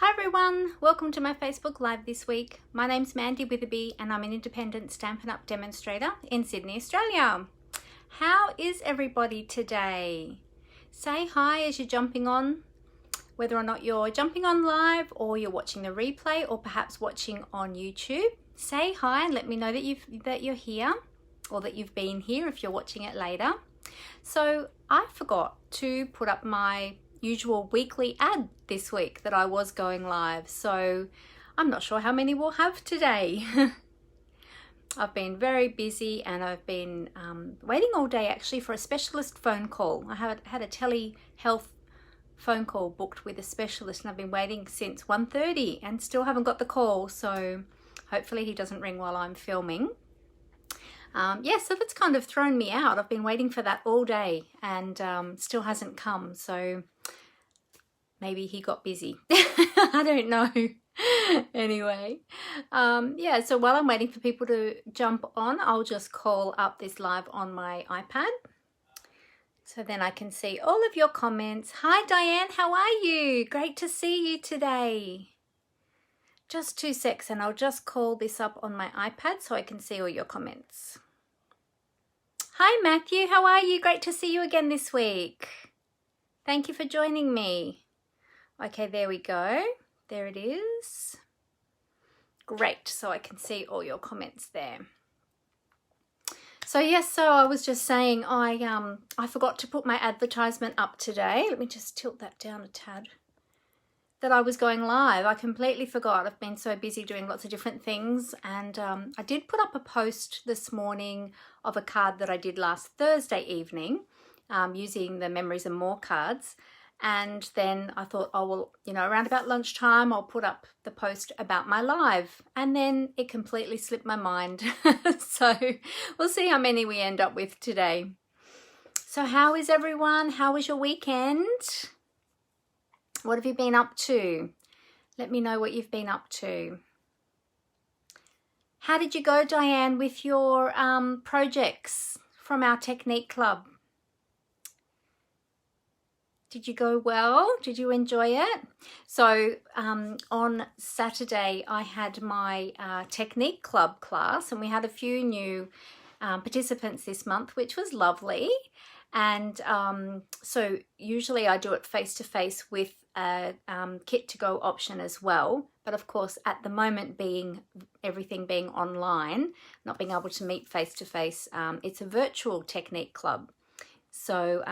Hi everyone, welcome to my Facebook Live this week. My name's Mandy Witherby and I'm an independent Stampin' Up! Demonstrator in Sydney, Australia. How is everybody today? Say hi as you're jumping on, whether or not you're jumping on live or you're watching the replay or perhaps watching on YouTube. Say hi and let me know that you're here or that you've been here if you're watching it later. So I forgot to put up my usual weekly ad this week that I was going live, so I'm not sure how many we'll have today. I've been very busy and I've been waiting all day actually for a specialist phone call. I had a telehealth phone call booked with a specialist and I've been waiting since 1:30 and still haven't got the call, so hopefully he doesn't ring while I'm filming. So that's kind of thrown me out. I've been waiting for that all day and still hasn't come, so maybe he got busy. I don't know. Anyway, so while I'm waiting for people to jump on, I'll just call up this live on my iPad so then I can see all of your comments. Hi Diane, how are you? Great to see you today. Just 2 secs and I'll just call this up on my iPad so I can see all your comments. Hi Matthew, how are you? Great to see you again this week. Thank you for joining me. Okay, there we go. There it is. Great, so I can see all your comments there. So yes, so I was just saying I forgot to put my advertisement up today. Let me just tilt that down a tad. That I was going live. I completely forgot. I've been so busy doing lots of different things, and I did put up a post this morning of a card that I did last Thursday evening using the Memories and More cards, and then I thought, oh well, around about lunchtime I'll put up the post about my live, and then it completely slipped my mind. So we'll see how many we end up with today. So how is everyone? How was your weekend? What have you been up to? Let me know what you've been up to. How did you go, Diane, with your projects from our Technique Club? Did you go well? Did you enjoy it? So on Saturday, I had my Technique Club class and we had a few new participants this month, which was lovely. And so usually I do it face-to-face with a kit to go option as well, but of course at the moment everything being online, not being able to meet face-to-face, it's a virtual Technique Club. So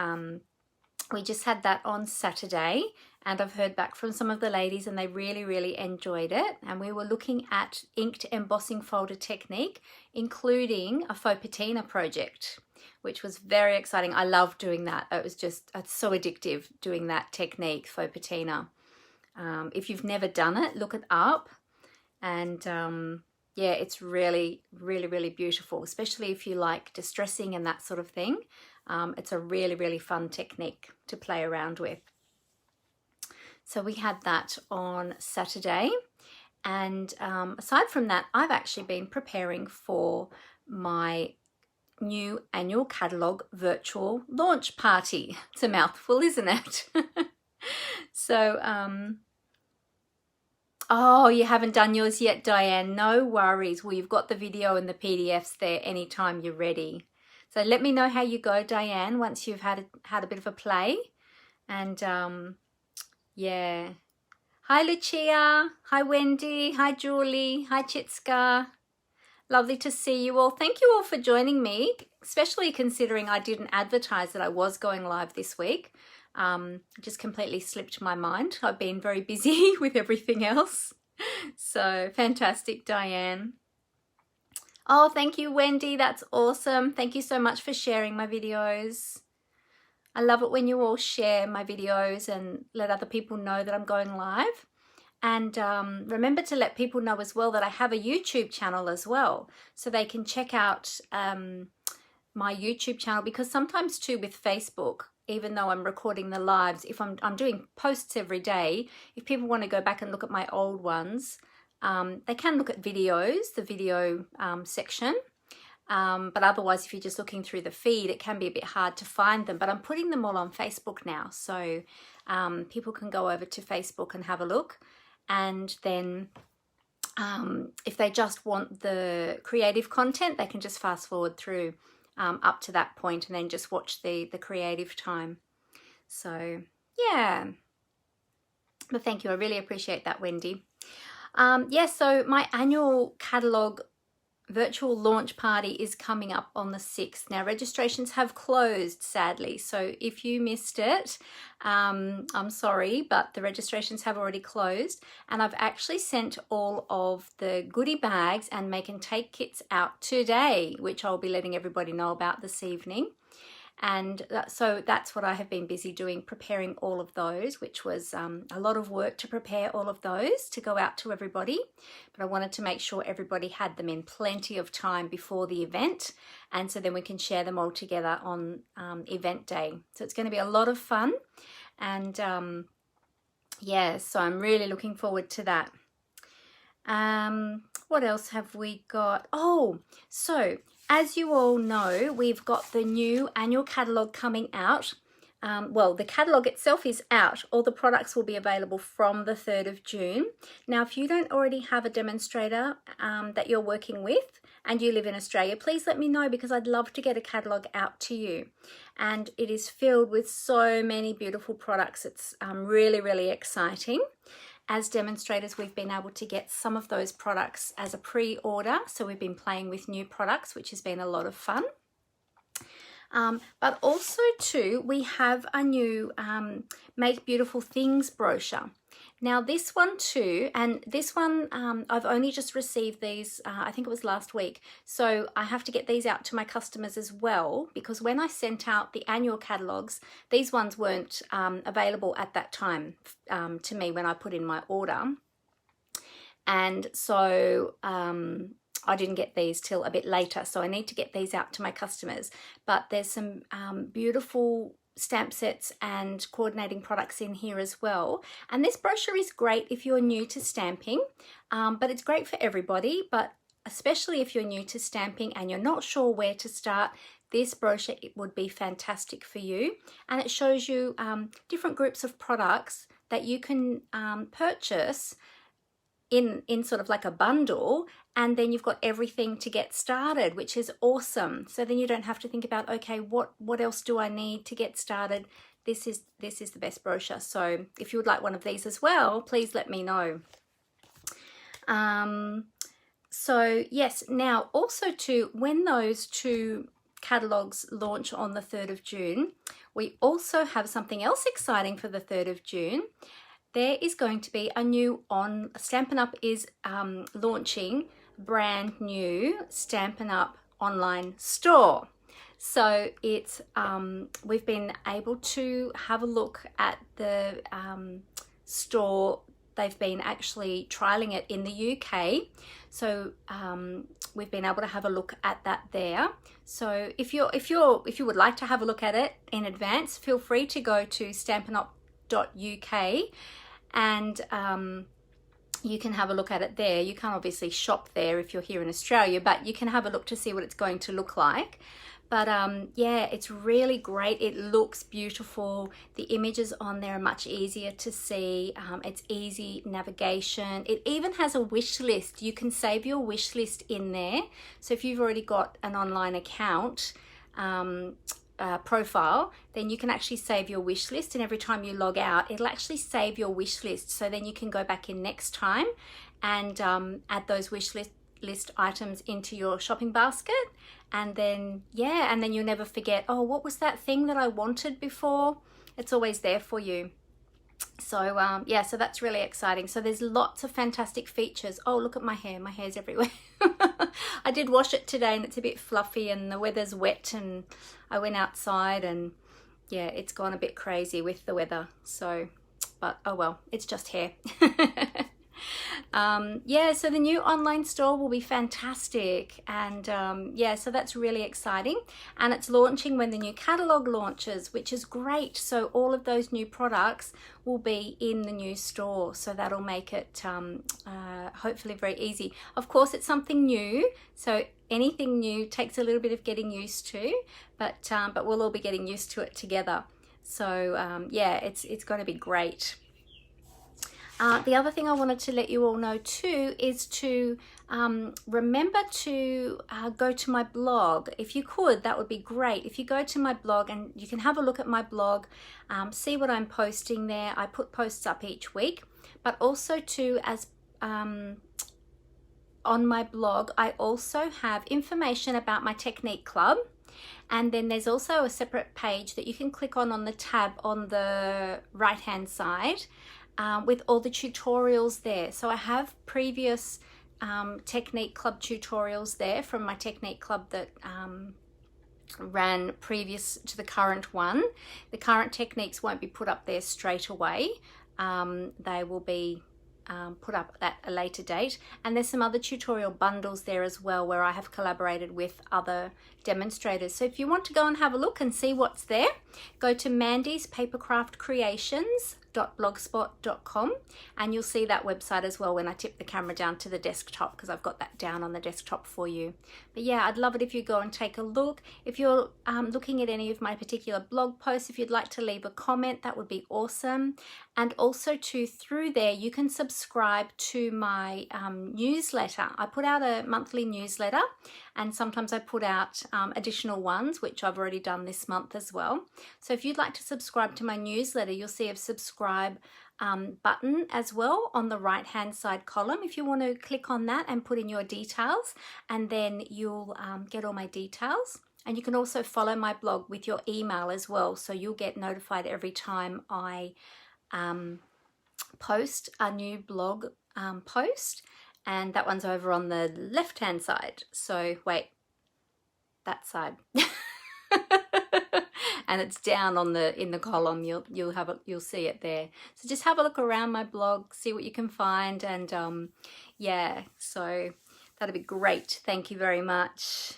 we just had that on Saturday and I've heard back from some of the ladies and they really enjoyed it, and we were looking at inked embossing folder technique, including a faux patina project, which was very exciting. I love doing that. It's so addictive doing that technique, faux patina. If you've never done it, look it up. And yeah, it's really beautiful, especially if you like distressing and that sort of thing. It's a really fun technique to play around with. So we had that on Saturday. And aside from that, I've actually been preparing for my new annual catalogue virtual launch party. It's a mouthful, isn't it? So, oh, you haven't done yours yet, Diane. No worries. Well, you've got the video and the PDFs there anytime you're ready. So let me know how you go, Diane, once you've had a bit of a play. And yeah. Hi, Lucia. Hi, Wendy. Hi, Julie. Hi, Chitska. Lovely to see you all. Thank you all for joining me, especially considering I didn't advertise that I was going live this week. Just completely slipped my mind. I've been very busy with everything else. So fantastic, Diane. Oh, thank you, Wendy. That's awesome. Thank you so much for sharing my videos. I love it when you all share my videos and let other people know that I'm going live. And remember to let people know as well that I have a YouTube channel as well, so they can check out my YouTube channel, because sometimes too with Facebook, even though I'm recording the lives, if I'm doing posts every day, if people want to go back and look at my old ones, they can look at videos, the video section. But otherwise, if you're just looking through the feed, it can be a bit hard to find them. But I'm putting them all on Facebook now, so people can go over to Facebook and have a look. and then if they just want the creative content, they can just fast forward through up to that point and then just watch the creative time. So yeah, but thank you, I really appreciate that, Wendy. Yes, so my annual catalogue virtual launch party is coming up on the 6th. Now registrations have closed, sadly, so if you missed it, I'm sorry, but the registrations have already closed, and I've actually sent all of the goodie bags and make and take kits out today, which I'll be letting everybody know about this evening. And so that's what I have been busy doing, preparing all of those, which was a lot of work to prepare all of those to go out to everybody. But I wanted to make sure everybody had them in plenty of time before the event, and so then we can share them all together on event day. So it's going to be a lot of fun, and yeah, so I'm really looking forward to that. What else have we got? Oh, so as you all know, we've got the new annual catalogue coming out. Well, the catalogue itself is out. All the products will be available from the 3rd of June. Now, if you don't already have a demonstrator that you're working with and you live in Australia, please let me know, because I'd love to get a catalogue out to you. And it is filled with so many beautiful products. It's really, really exciting. As demonstrators, we've been able to get some of those products as a pre-order. So we've been playing with new products, which has been a lot of fun. But also too, we have a new Make Beautiful Things brochure. Now this one too, and this one, I've only just received these, I think it was last week. So I have to get these out to my customers as well, because when I sent out the annual catalogues, these ones weren't available at that time to me when I put in my order. And so I didn't get these till a bit later. So I need to get these out to my customers. But there's some beautiful stamp sets and coordinating products in here as well, and this brochure is great if you're new to stamping, but it's great for everybody, but especially if you're new to stamping and you're not sure where to start. This brochure, it would be fantastic for you, and it shows you different groups of products that you can purchase in sort of like a bundle, and then you've got everything to get started, which is awesome. So then you don't have to think about, okay, what else do I need to get started? This is the best brochure. So if you would like one of these as well, please let me know. So yes, now also too, when those two catalogues launch on the 3rd of June, we also have something else exciting for the 3rd of June. There is going to be a new Stampin' Up is launching brand new Stampin' Up online store. So it's we've been able to have a look at the store. They've been actually trialing it in the UK. So we've been able to have a look at that there. So if you would like to have a look at it in advance, feel free to go to stampinup.uk, and you can have a look at it there. You can't obviously shop there if you're here in Australia, but you can have a look to see what it's going to look like. But yeah, it's really great. It looks beautiful. The images on there are much easier to see. It's easy navigation. It even has a wish list. You can save your wish list in there. So if you've already got an online account profile, then you can actually save your wish list, and every time you log out, it'll actually save your wish list. So then you can go back in next time and add those wish list items into your shopping basket, and then yeah, and then you'll never forget, oh, what was that thing that I wanted before? It's always there for you. So yeah, so that's really exciting. So there's lots of fantastic features. Oh, look at my hair's everywhere. I did wash it today and it's a bit fluffy, and the weather's wet, and I went outside and yeah, it's gone a bit crazy with the weather. So, but oh well, it's just hair. Yeah, so the new online store will be fantastic, and yeah, so that's really exciting, and it's launching when the new catalogue launches, which is great. So all of those new products will be in the new store, so that'll make it hopefully very easy. Of course, it's something new, so anything new takes a little bit of getting used to, but we'll all be getting used to it together. So yeah, it's going to be great. The other thing I wanted to let you all know too is to remember to go to my blog. If you could, that would be great. If you go to my blog, and you can have a look at my blog, see what I'm posting there. I put posts up each week, but also too, as on my blog, I also have information about my technique club. And then there's also a separate page that you can click on the tab on the right hand side with all the tutorials there. So I have previous technique club tutorials there from my technique club that ran previous to the current one. The current techniques won't be put up there straight away. They will be put up at a later date, and there's some other tutorial bundles there as well where I have collaborated with other demonstrators. So if you want to go and have a look and see what's there, go to Mandy's Papercraft Creations.blogspot.com, and you'll see that website as well when I tip the camera down to the desktop, because I've got that down on the desktop for you. But yeah, I'd love it if you go and take a look. If you're looking at any of my particular blog posts, if you'd like to leave a comment, that would be awesome. And also too, through there you can subscribe to my newsletter. I put out a monthly newsletter, and sometimes I put out additional ones, which I've already done this month as well. So if you'd like to subscribe to my newsletter, you'll see a subscribe button as well on the right hand side column. If you want to click on that and put in your details, and then you'll get all my details. And you can also follow my blog with your email as well, so you'll get notified every time I post a new blog post. And that one's over on the left hand side. So wait, that side. And it's down on in the column. You'll see it there. So just have a look around my blog, see what you can find, and yeah, so that'd be great. Thank you very much.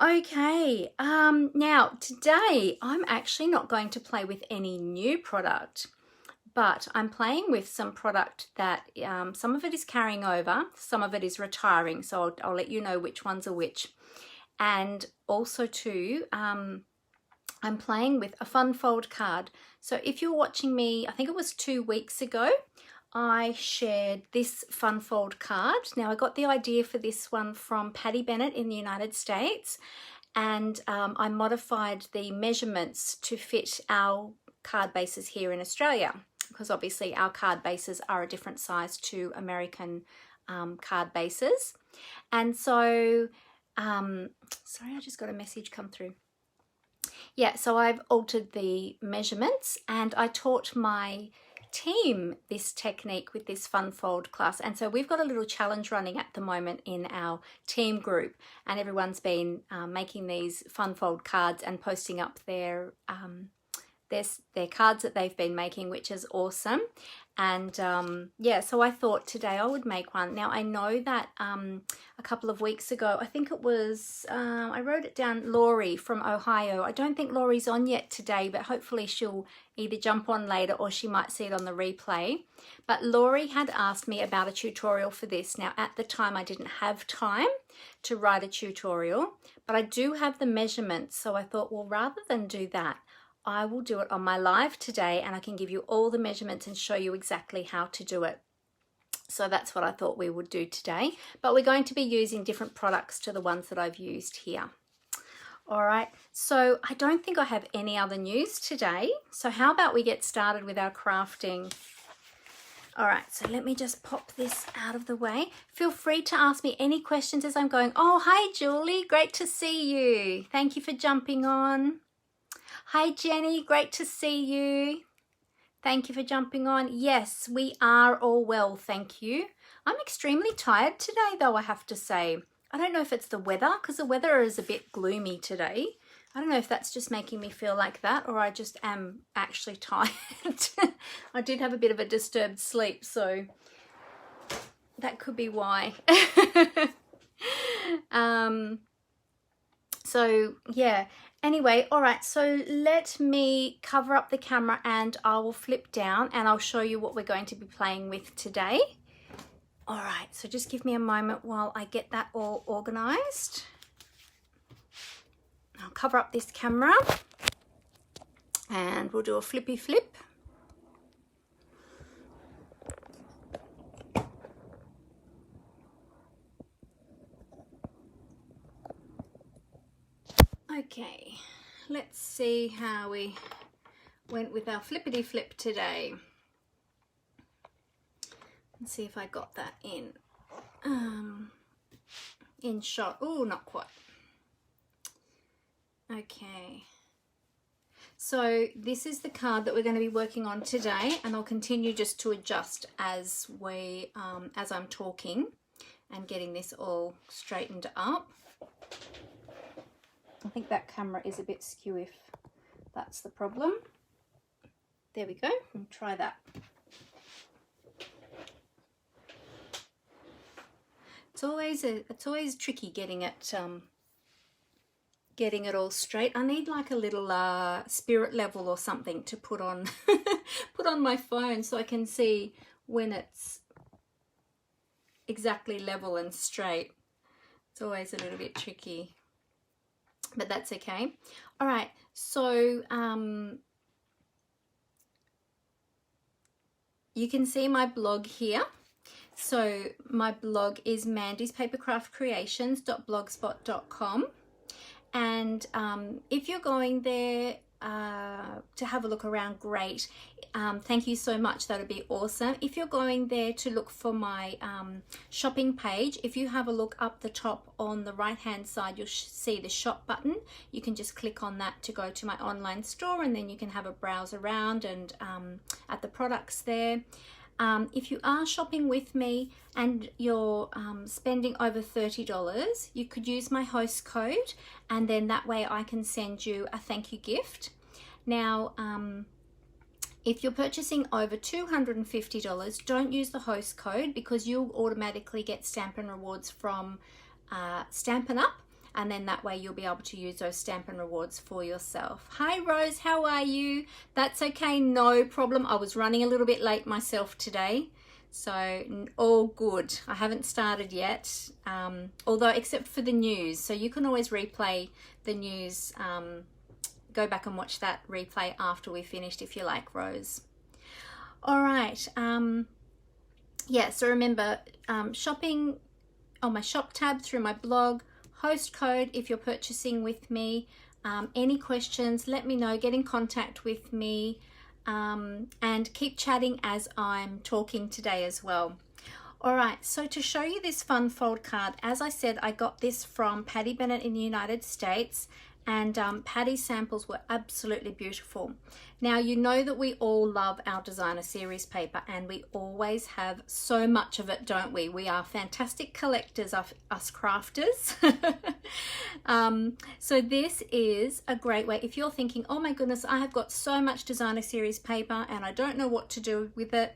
Okay, now today I'm actually not going to play with any new product, but I'm playing with some product that some of it is carrying over, some of it is retiring, so I'll let you know which ones are which. And also too, I'm playing with a fun fold card. So if you're watching me, I think it was 2 weeks ago, I shared this fun fold card. Now I got the idea for this one from Patty Bennett in the United States, and I modified the measurements to fit our card bases here in Australia, because obviously our card bases are a different size to American card bases. And so, sorry, I just got a message come through. Yeah, so I've altered the measurements, and I taught my team this technique with this fun fold class. And so we've got a little challenge running at the moment in our team group, and everyone's been making these fun fold cards and posting up their cards that they've been making, which is awesome. And yeah, so I thought today I would make one. Now I know that a couple of weeks ago, I think it was, I wrote it down, Laurie from Ohio. I don't think Laurie's on yet today, but hopefully she'll either jump on later or she might see it on the replay. But Laurie had asked me about a tutorial for this. Now at the time I didn't have time to write a tutorial, but I do have the measurements. So I thought, well, rather than do that, I will do it on my live today, and I can give you all the measurements and show you exactly how to do it. So that's what I thought we would do today, but we're going to be using different products to the ones that I've used here. All right, so I don't think I have any other news today. So how about we get started with our crafting? All right, so let me just pop this out of the way. Feel free to ask me any questions as I'm going. Oh, hi, Julie, great to see you. Thank you for jumping on. Hi Jenny, great to see you. Thank you for jumping on. Yes, we are all well, thank you. I'm extremely tired today though, I have to say. I don't know if it's the weather, because the weather is a bit gloomy today. I don't know if that's just making me feel like that, or I just am actually tired. I did have a bit of a disturbed sleep, so that could be why. So yeah. Anyway, all right, so let me cover up the camera and I will flip down and I'll show you what we're going to be playing with today. All right, so just give me a moment while I get that all organized. I'll cover up this camera and we'll do a flippy flip. Okay, let's see how we went with our flippity flip today. Let's see if I got that in shot. Oh, not quite. Okay. So this is the card that we're going to be working on today, and I'll continue just to adjust as I'm talking and getting this all straightened up. I think that camera is a bit skew if that's the problem. There we go. We'll try that. It's always tricky getting it all straight. I need like a little spirit level or something to put on put on my phone so I can see when it's exactly level and straight. It's always a little bit tricky, but that's okay. All right, so you can see my blog here. So my blog is mandyspapercraftcreations.blogspot.com, and if you're going there to have a look around, great. Thank you so much. That would be awesome. If you're going there to look for my shopping page, if you have a look up the top on the right hand side, you'll see the shop button. You can just click on that to go to my online store, and then you can have a browse around and at the products there. If you are shopping with me and you're spending over $30, you could use my host code, and then that way I can send you a thank you gift. Now, if you're purchasing over $250, don't use the host code, because you'll automatically get Stampin' Rewards from Stampin' Up, and then that way you'll be able to use those Stampin' Rewards for yourself. Hi Rose, how are you? That's okay, no problem. I was running a little bit late myself today, so all good. I haven't started yet, although except for the news. So you can always replay the news, go back and watch that replay after we finished if you like, Rose. All right, yeah, so remember, shopping on my shop tab through my blog, host code if you're purchasing with me. Any questions, let me know, get in contact with me, and keep chatting as I'm talking today as well. All right, so to show you this fun fold card, as I said, I got this from Patty Bennett in the United States, and Patty's samples were absolutely beautiful. Now, you know that we all love our designer series paper, and we always have so much of it, don't we? We are fantastic collectors, of us crafters. So this is a great way, if you're thinking, oh my goodness, I have got so much designer series paper and I don't know what to do with it.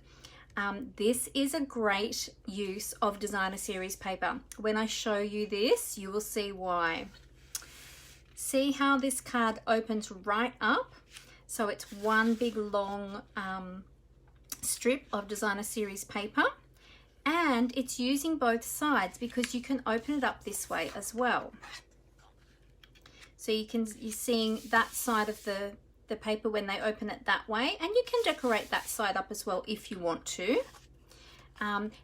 This is a great use of designer series paper. When I show you this, you will see why. See how this card opens right up? So it's one big long strip of designer series paper, and it's using both sides because you can open it up this way as well. So you're seeing that side of the paper when they open it that way, and you can decorate that side up as well if you want to.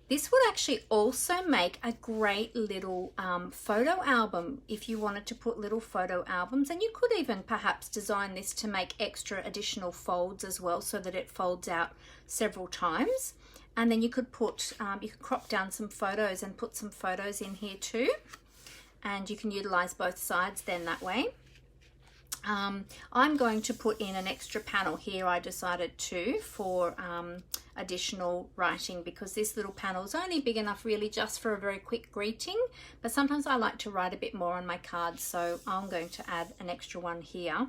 This would actually also make a great little photo album if you wanted to put little photo albums, and you could even perhaps design this to make extra additional folds as well, so that it folds out several times. And then you could put, you could crop down some photos and put some photos in here too, and you can utilize both sides then that way. I'm going to put in an extra panel here, I decided to, for additional writing, because this little panel is only big enough really just for a very quick greeting, but sometimes I like to write a bit more on my cards, so I'm going to add an extra one here.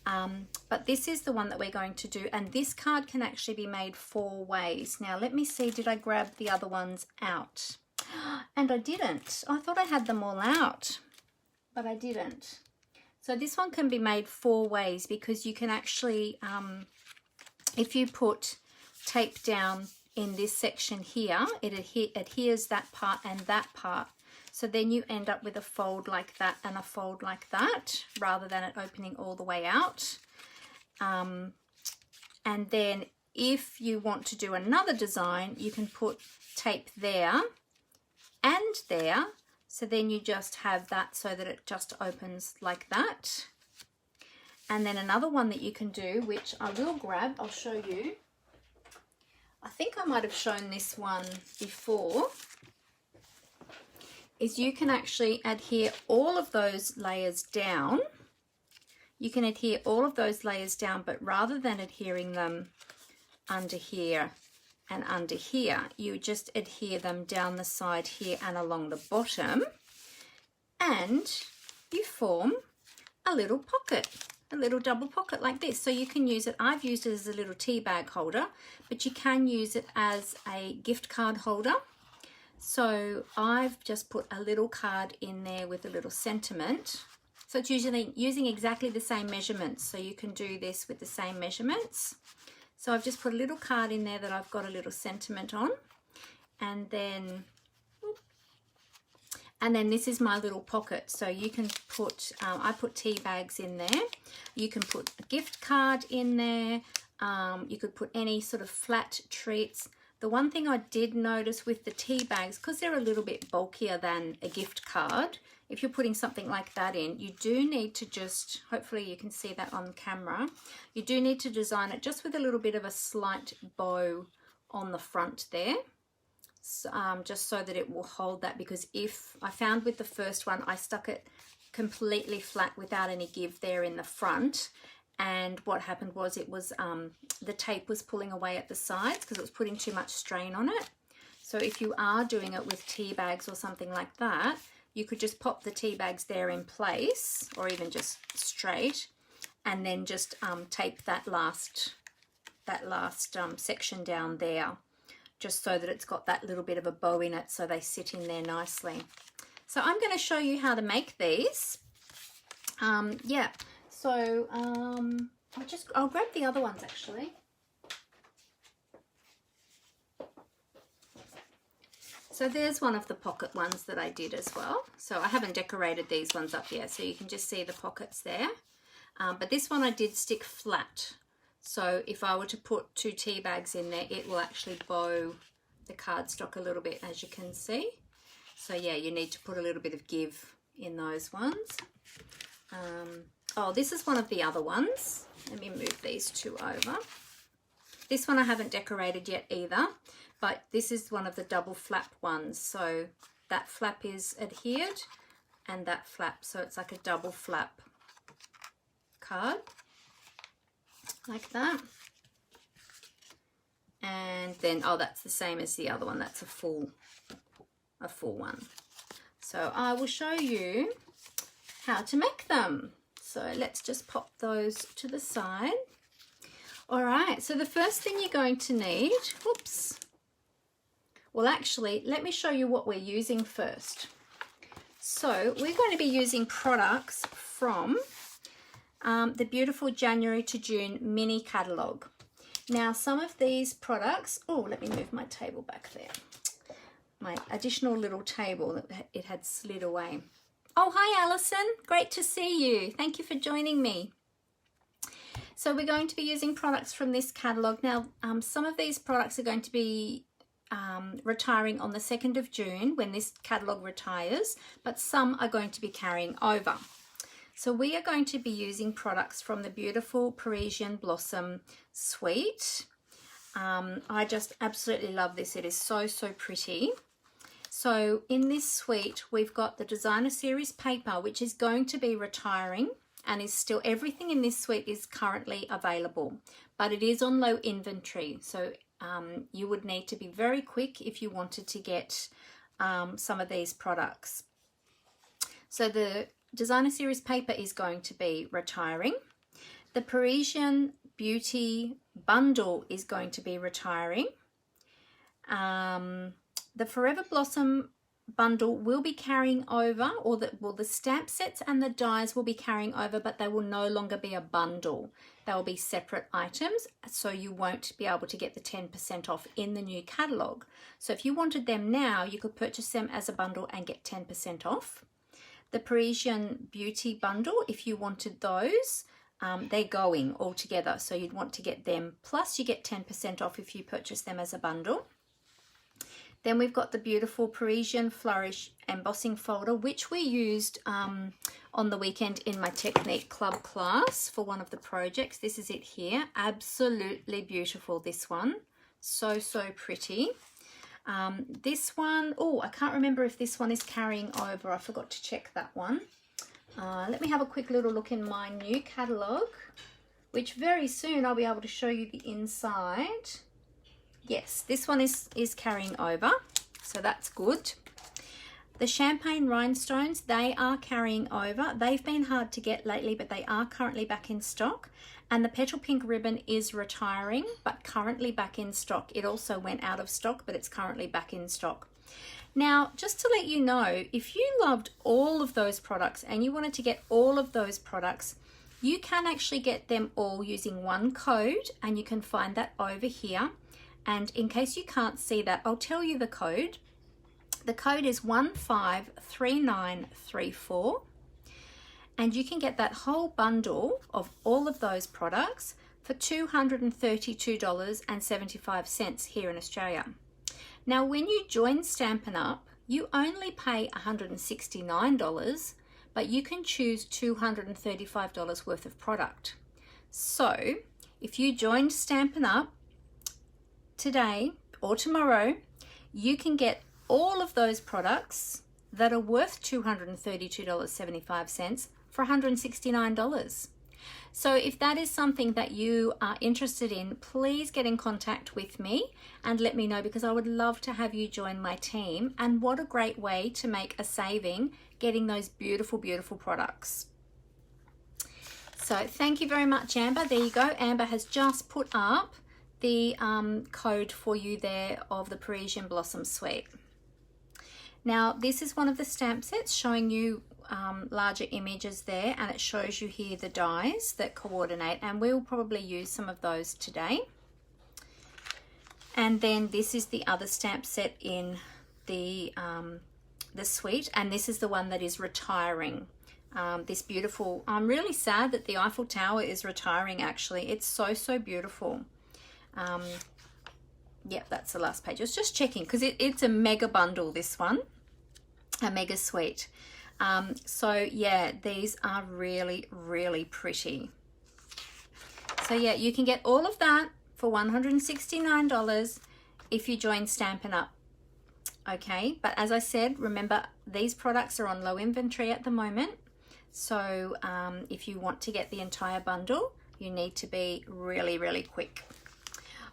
But this is the one that we're going to do, and this card can actually be made 4 ways. Now let me see, did I grab the other ones out? And I didn't. I thought I had them all out, but I didn't. So this one can be made 4 ways, because you can actually, if you put tape down in this section here, it adheres that part and that part. So then you end up with a fold like that and a fold like that, rather than it opening all the way out. And then if you want to do another design, you can put tape there and there, So then you just have that so that it just opens like that. And then another one that you can do, which I will grab, I'll show you. I think I might have shown this one before, is you can actually adhere all of those layers down. You can adhere all of those layers down, but rather than adhering them under here and under here, you just adhere them down the side here and along the bottom, and you form a little pocket, a little double pocket like this. So you can use it, I've used it as a little tea bag holder, but you can use it as a gift card holder. So I've just put a little card in there with a little sentiment. So it's usually using exactly the same measurements. So you can do this with the same measurements. So I've just put a little card in there that I've got a little sentiment on. And then this is my little pocket. So you can put, I put tea bags in there. You can put a gift card in there. You could put any sort of flat treats. The one thing I did notice with the tea bags, because they're a little bit bulkier than a gift card, if you're putting something like that in, you do need to just, hopefully you can see that on camera, you do need to design it just with a little bit of a slight bow on the front there. Just so that it will hold that, because if I found with the first one, I stuck it completely flat without any give there in the front. And what happened was it was the tape was pulling away at the sides because it was putting too much strain on it. So if you are doing it with tea bags or something like that, you could just pop the tea bags there in place, or even just straight, and then just tape that last section down there, just so that it's got that little bit of a bow in it, so they sit in there nicely. So I'm going to show you how to make these. Yeah. So I'll grab the other ones actually. So there's one of the pocket ones that I did as well. So I haven't decorated these ones up yet, so you can just see the pockets there. But this one I did stick flat. So if I were to put 2 tea bags in there, it will actually bow the cardstock a little bit, as you can see. So yeah, you need to put a little bit of give in those ones. Oh, this is one of the other ones. Let me move these 2 over. This one I haven't decorated yet either, but this is one of the double flap ones. So that flap is adhered and that flap, so it's like a double flap card, like that. And then, oh, that's the same as the other one. That's a full one. So I will show you how to make them. So let's just pop those to the side. All right, so the first thing you're going to need, whoops. Well, actually, let me show you what we're using first. So we're going to be using products from the beautiful January to June mini catalogue. Now, some of these products, oh, let me move my table back there. My additional little table, that it had slid away. Oh, hi, Alison. Great to see you. Thank you for joining me. So we're going to be using products from this catalogue. Now, some of these products are going to be retiring on the 2nd of June when this catalogue retires, but some are going to be carrying over. So we are going to be using products from the beautiful Parisian Blossom Suite. I just absolutely love this. It is so, so pretty. So in this suite, we've got the designer series paper, which is going to be retiring, and is still, everything in this suite is currently available, but it is on low inventory. So you would need to be very quick if you wanted to get some of these products. So the designer series paper is going to be retiring. The Parisian Beauty bundle is going to be retiring. The Forever Blossom bundle will be carrying over, or the stamp sets and the dies will be carrying over, but they will no longer be a bundle. They will be separate items, so you won't be able to get the 10% off in the new catalogue. So if you wanted them now, you could purchase them as a bundle and get 10% off. The Parisian Beauty bundle, if you wanted those, they're going all together, so you'd want to get them, plus you get 10% off if you purchase them as a bundle. Then we've got the beautiful Parisian Flourish embossing folder, which we used on the weekend in my Technique Club class for one of the projects. This is it here. Absolutely beautiful, this one. So, so pretty. This one, oh, I can't remember if this one is carrying over. I forgot to check that one. Let me have a quick little look in my new catalogue, which very soon I'll be able to show you the inside. Yes, this one is carrying over, so that's good. The champagne rhinestones, they are carrying over. They've been hard to get lately, but they are currently back in stock. And the petal pink ribbon is retiring, but currently back in stock. It also went out of stock, but it's currently back in stock. Now, just to let you know, if you loved all of those products and you wanted to get all of those products, you can actually get them all using one code, and you can find that over here. And in case you can't see that, I'll tell you the code. The code is 153934. And you can get that whole bundle of all of those products for $232.75 here in Australia. Now, when you join Stampin' Up, you only pay $169, but you can choose $235 worth of product. So if you joined Stampin' Up today or tomorrow, you can get all of those products that are worth $232.75 for $169. So if that is something that you are interested in, please get in contact with me and let me know, because I would love to have you join my team. And what a great way to make a saving getting those beautiful, beautiful products. So thank you very much, Amber. There you go. Amber has just put up the code for you there of the Parisian Blossom Suite. Now, this is one of the stamp sets showing you larger images there, and it shows you here the dies that coordinate, and we'll probably use some of those today. And then this is the other stamp set in the suite, and this is the one that is retiring. This beautiful, I'm really sad that the Eiffel Tower is retiring actually. It's so, so beautiful. Yep, that's the last page. I was just checking because it's a mega bundle, this one, a mega suite. So yeah, these are really, really pretty. So yeah, you can get all of that for $169 if you join Stampin' Up. Okay, but as I said, remember these products are on low inventory at the moment. So if you want to get the entire bundle, you need to be really, really quick.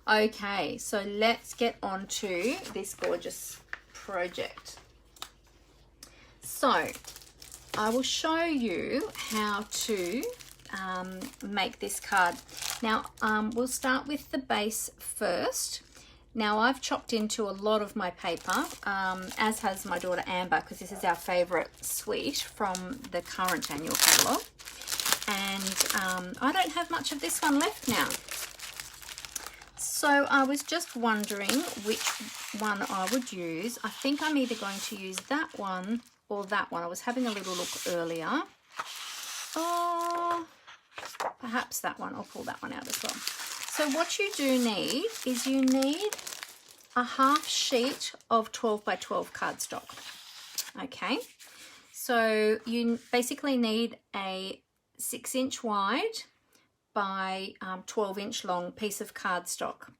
Okay, so let's get on to this gorgeous project. So I will show you how to make this card. Now we'll start with the base first. Now I've chopped into a lot of my paper, as has my daughter Amber, because this is our favorite suite from the current annual catalogue. And I don't have much of this one left now. So I was just wondering which one I would use. I think I'm either going to use that one or that one. I was having a little look earlier. Oh, perhaps that one. I'll pull that one out as well. So what you do need is you need a half sheet of 12 by 12 cardstock. Okay, so you basically need a 6-inch wide by 12-inch long piece of cardstock.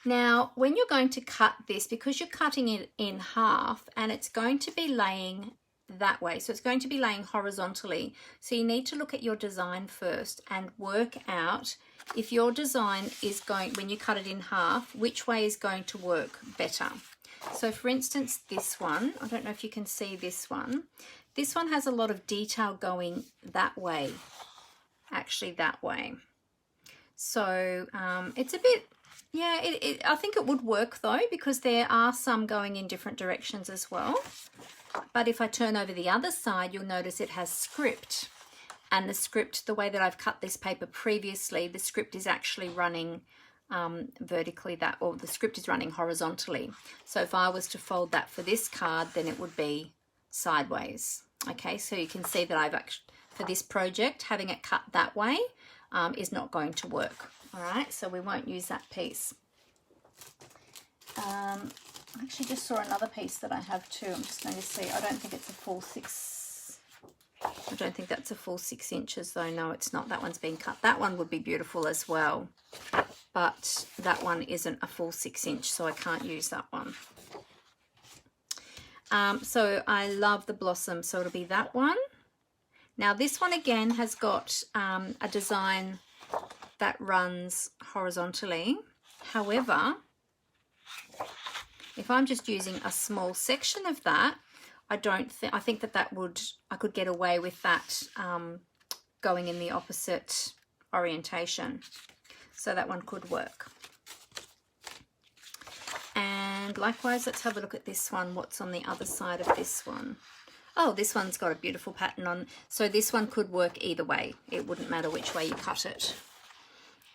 Now, when you're going to cut this, because you're cutting it in half and it's going to be laying that way, so it's going to be laying horizontally, so you need to look at your design first and work out if your design is going, when you cut it in half, which way is going to work better. So for instance, this one, I don't know if you can see this one. This one has a lot of detail going that way, actually that way. So it's a bit, yeah, I think it would work though, because there are some going in different directions as well. But if I turn over the other side, you'll notice it has script. And the script, the way that I've cut this paper previously, the script is actually running vertically, or the script is running horizontally. So if I was to fold that for this card, then it would be sideways. Okay, so you can see that I've actually, for this project, having it cut that way is not going to work. All right, so we won't use that piece. I actually just saw another piece that I have too. I'm just going to see. I don't think it's a full 6. I don't think that's a full 6 inches though. No, it's not. That one's been cut. That one would be beautiful as well. But that one isn't a full 6 inch, so I can't use that one. So I love the blossom, so it'll be that one. Now this one again has got a design that runs horizontally. However, if I'm just using a small section of that, I think that I could get away with that going in the opposite orientation. So that one could work. And likewise, let's have a look at this one. What's on the other side of this one? Oh, this one's got a beautiful pattern on. So this one could work either way. It wouldn't matter which way you cut it.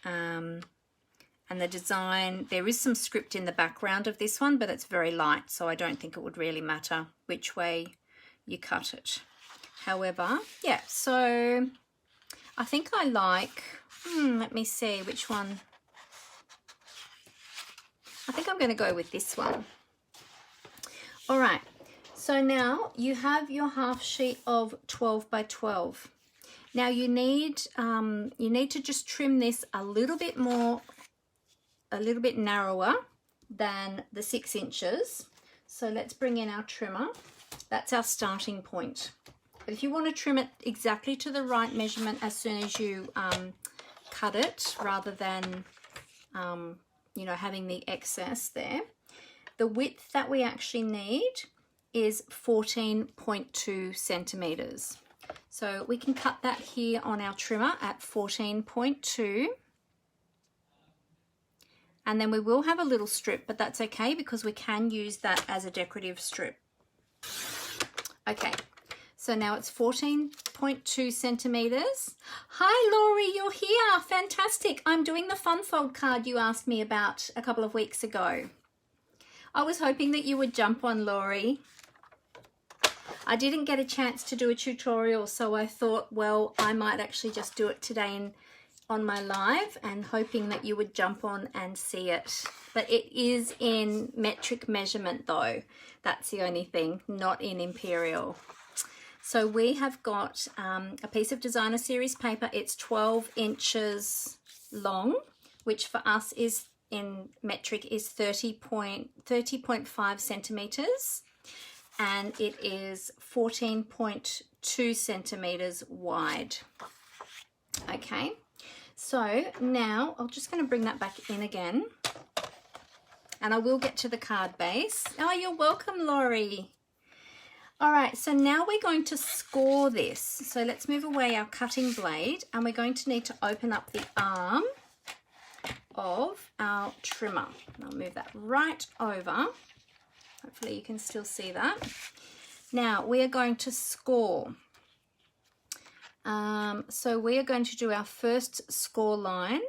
And the design, there is some script in the background of this one, but it's very light, so I don't think it would really matter which way you cut it. However, yeah, so I think I like, let me see which one. I think I'm going to go with this one. All right, so now you have your half sheet of 12 by 12. Now you need to just trim this a little bit more, a little bit narrower than the 6 inches. So let's bring in our trimmer. That's our starting point. But if you want to trim it exactly to the right measurement as soon as you cut it, rather than you know, having the excess there, the width that we actually need is 14.2 centimeters. So we can cut that here on our trimmer at 14.2. And then we will have a little strip, but that's okay because we can use that as a decorative strip. Okay, so now it's 14.2 centimeters. Hi Laurie, you're here, fantastic. I'm doing the fun fold card you asked me about a couple of weeks ago. I was hoping that you would jump on, Laurie. I didn't get a chance to do a tutorial, so I thought, well, I might actually just do it today on my live, and hoping that you would jump on and see it. But it is in metric measurement though. That's the only thing, not in imperial. So we have got a piece of designer series paper. It's 12 inches long, which for us is in metric is 30.5 centimeters. And it is 14.2 centimeters wide. Okay. So now I'm just going to bring that back in again, and I will get to the card base. Oh, you're welcome, Laurie. All right, so now we're going to score this. So let's move away our cutting blade, and we're going to need to open up the arm of our trimmer. And I'll move that right over. Hopefully you can still see that. Now we are going to score. So we are going to do our first score line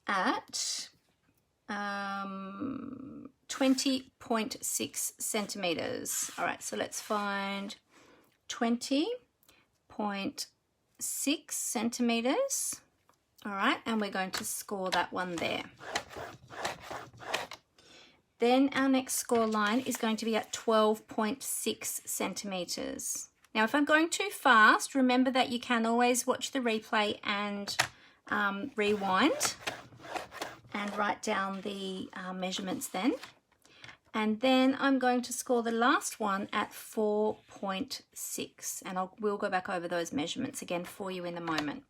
at 20.6 centimeters. All right, so let's find 20.6 centimeters. All right, and we're going to score that one there. Then our next score line is going to be at 12.6 centimeters. Now, if I'm going too fast, remember that you can always watch the replay and rewind and write down the measurements then. And then I'm going to score the last one at 4.6, and we'll go back over those measurements again for you in a moment.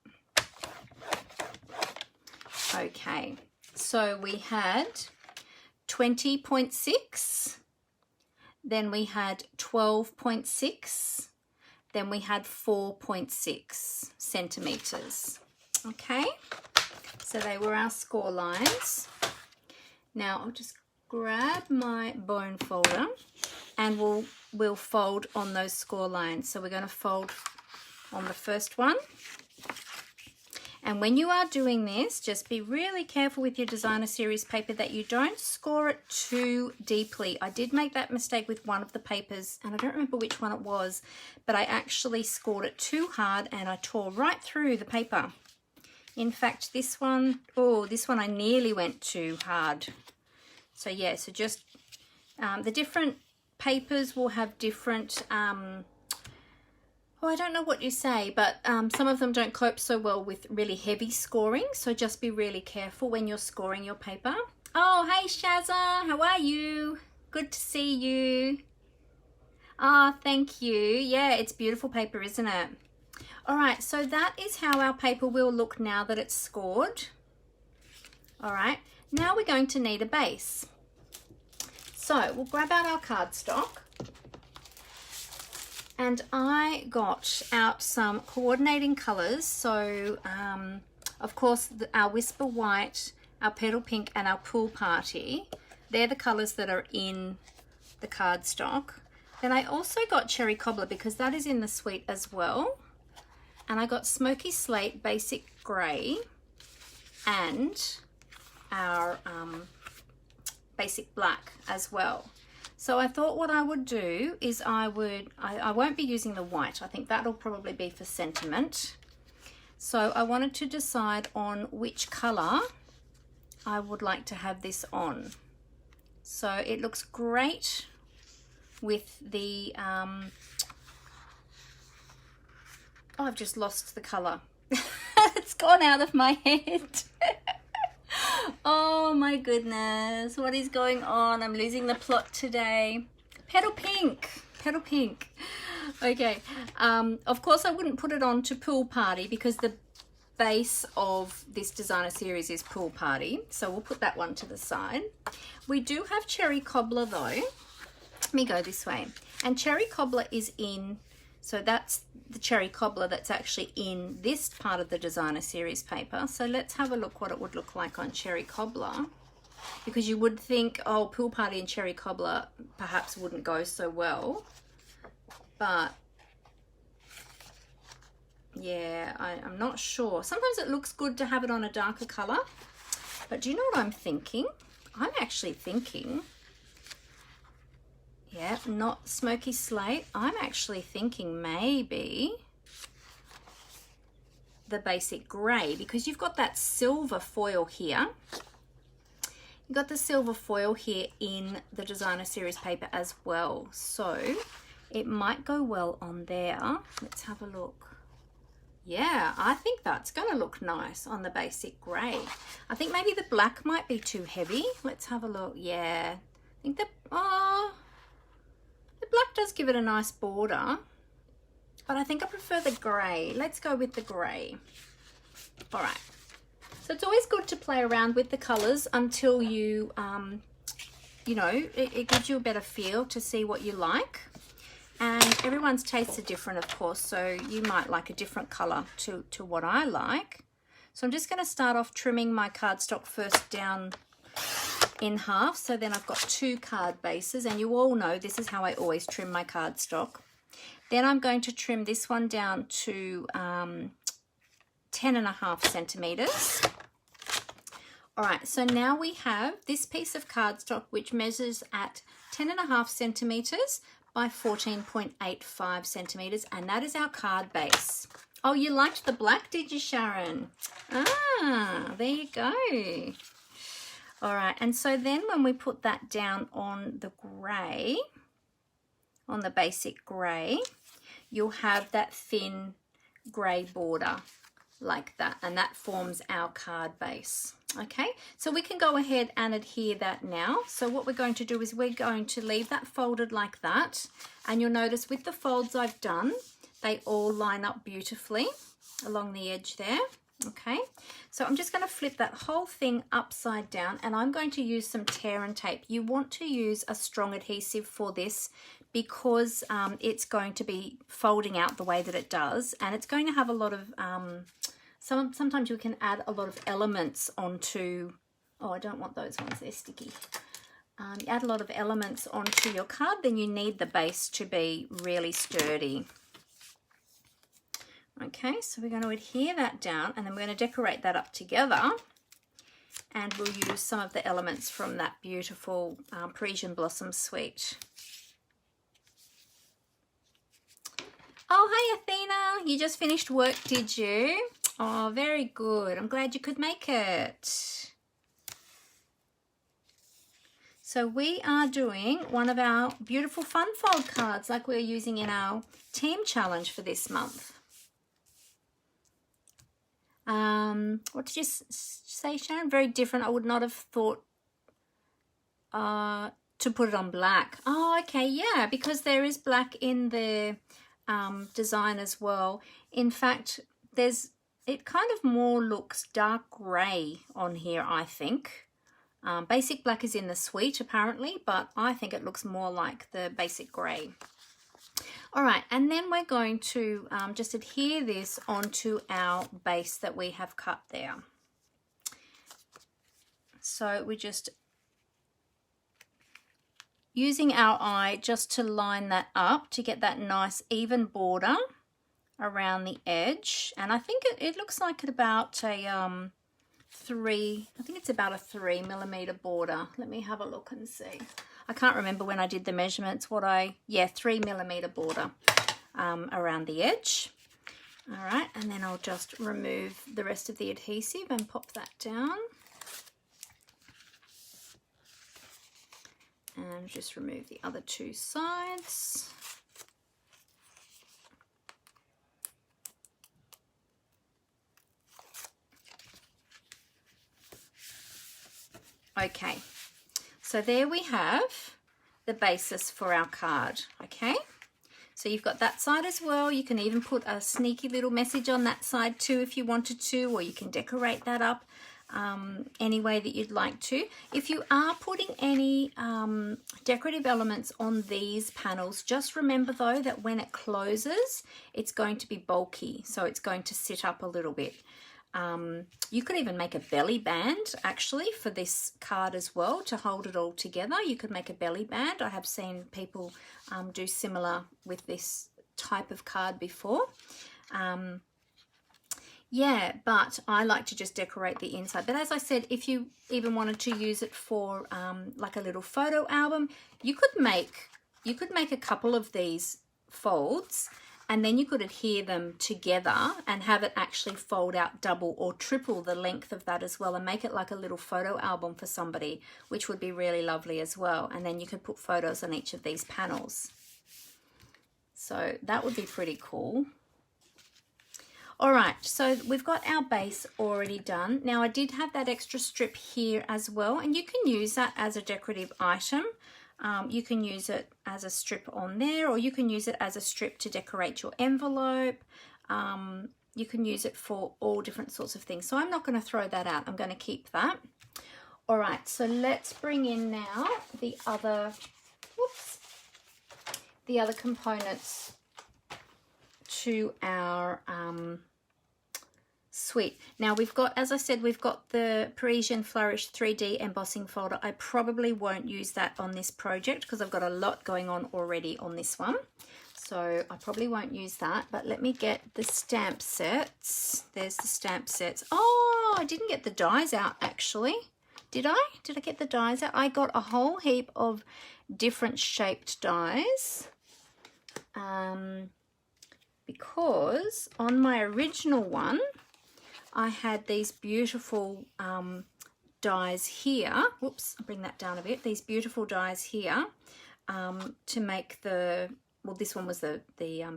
Okay, so we had 20.6, then we had 12.6, then we had 4.6 centimeters. Okay, so they were our score lines. Now I'll just grab my bone folder and we'll fold on those score lines. So we're going to fold on the first one. And when you are doing this, just be really careful with your designer series paper that you don't score it too deeply. I did make that mistake with one of the papers, and I don't remember which one it was, but I actually scored it too hard and I tore right through the paper. In fact, this one, oh, this one I nearly went too hard. So yeah, so just the different papers will have different, oh, I don't know what you say, but some of them don't cope so well with really heavy scoring. So just be really careful when you're scoring your paper. Oh, hey Shazza, how are you? Good to see you. Ah, oh, thank you. Yeah, it's beautiful paper, isn't it? All right, so that is how our paper will look now that it's scored. All right, now we're going to need a base. So we'll grab out our cardstock. And I got out some coordinating colors. So, of course, our Whisper White, our Petal Pink, and our Pool Party. They're the colors that are in the cardstock. Then I also got Cherry Cobbler because that is in the suite as well. And I got Smoky Slate, Basic Grey, and our Basic Black as well. So I thought what I would do is I won't be using the white. I think that'll probably be for sentiment. So I wanted to decide on which color I would like to have this on. So it looks great with the, oh, I've just lost the color. It's gone out of my head. Oh my goodness, what is going on? I'm losing the plot today. Petal Pink, Petal Pink. Okay, of course I wouldn't put it on to Pool Party because the base of this designer series is Pool Party. So we'll put that one to the side. We do have Cherry Cobbler though. Let me go this way. And Cherry Cobbler is in, so that's the Cherry Cobbler that's actually in this part of the designer series paper. So let's have a look what it would look like on Cherry Cobbler, because you would think, oh, Pool Party and Cherry Cobbler perhaps wouldn't go so well, but yeah, I'm not sure. Sometimes it looks good to have it on a darker color, but do you know what I'm thinking? I'm actually thinking, yeah, not Smoky Slate. I'm actually thinking maybe the Basic Grey, because you've got that silver foil here. You've got the silver foil here in the designer series paper as well. So it might go well on there. Let's have a look. Yeah, I think that's going to look nice on the Basic Grey. I think maybe the black might be too heavy. Let's have a look. Yeah, I think the black does give it a nice border, but I think I prefer the grey. Let's go with the grey. All right. So it's always good to play around with the colours until you, you know, it gives you a better feel to see what you like. And everyone's tastes are different, of course, so you might like a different colour to what I like. So I'm just going to start off trimming my cardstock first down in half, so then I've got 2 card bases, and you all know this is how I always trim my cardstock. Then I'm going to trim this one down to 10.5 centimeters. All right, so now we have this piece of cardstock which measures at 10.5 centimeters by 14.85 centimeters, and that is our card base. Oh, you liked the black, did you, Sharon? Ah, there you go. All right, and so then when we put that down on the grey, on the Basic Grey, you'll have that thin grey border like that, and that forms our card base. Okay, so we can go ahead and adhere that now. So what we're going to do is we're going to leave that folded like that, and you'll notice with the folds I've done, they all line up beautifully along the edge there. Okay, so I'm just going to flip that whole thing upside down, and I'm going to use some tear and tape. You want to use a strong adhesive for this because it's going to be folding out the way that it does, and it's going to have a lot of sometimes you can add a lot of elements onto, oh, I don't want those ones, they're sticky. You add a lot of elements onto your card, then you need the base to be really sturdy. Okay, so we're going to adhere that down, and then we're going to decorate that up together, and we'll use some of the elements from that beautiful Parisian Blossom Suite. Oh, hey Athena, you just finished work, did you? Oh, very good. I'm glad you could make it. So we are doing one of our beautiful fun fold cards like we're using in our team challenge for this month. What did you say, Sharon? Very different. I would not have thought to put it on black. Oh, okay, yeah, because there is black in the design as well. In fact, it kind of more looks dark grey on here, I think. Basic black is in the suite apparently, but I think it looks more like the basic grey. All right, and then we're going to just adhere this onto our base that we have cut there. So we're just using our eye just to line that up to get that nice even border around the edge. And I think it looks like it's about a 3 millimeter border. Let me have a look and see. I can't remember when I did the measurements 3 millimeter border around the edge. All right, and then I'll just remove the rest of the adhesive and pop that down. And just remove the other two sides. Okay, so there we have the basis for our card, okay? So you've got that side as well. You can even put a sneaky little message on that side too if you wanted to, or you can decorate that up any way that you'd like to. If you are putting any decorative elements on these panels, just remember though that when it closes, it's going to be bulky, so it's going to sit up a little bit. You could even make a belly band actually for this card as well to hold it all together. You could make a belly band. I have seen people do similar with this type of card before. Yeah, but I like to just decorate the inside. But as I said, if you even wanted to use it for like a little photo album, you could make a couple of these folds, and then you could adhere them together and have it actually fold out double or triple the length of that as well, and make it like a little photo album for somebody, which would be really lovely as well. And then you could put photos on each of these panels. So that would be pretty cool. All right, so we've got our base already done. Now I did have that extra strip here as well, and you can use that as a decorative item. You can use it as a strip on there, or you can use it as a strip to decorate your envelope. You can use it for all different sorts of things. So I'm not going to throw that out. I'm going to keep that. All right, so let's bring in now the other components to our suite. Now we've got, as I said, we've got the Parisian Flourish 3D embossing folder. I probably won't use that on this project because I've got a lot going on already on this one. So I probably won't use that, but let me get the stamp sets. There's the stamp sets. Oh, I didn't get the dies out actually. Did I? Did I get the dies out? I got a whole heap of different shaped dies. Because on my original one, I had these beautiful dies here. Whoops, I'll bring that down a bit. These beautiful dies here to make the, well, this one was the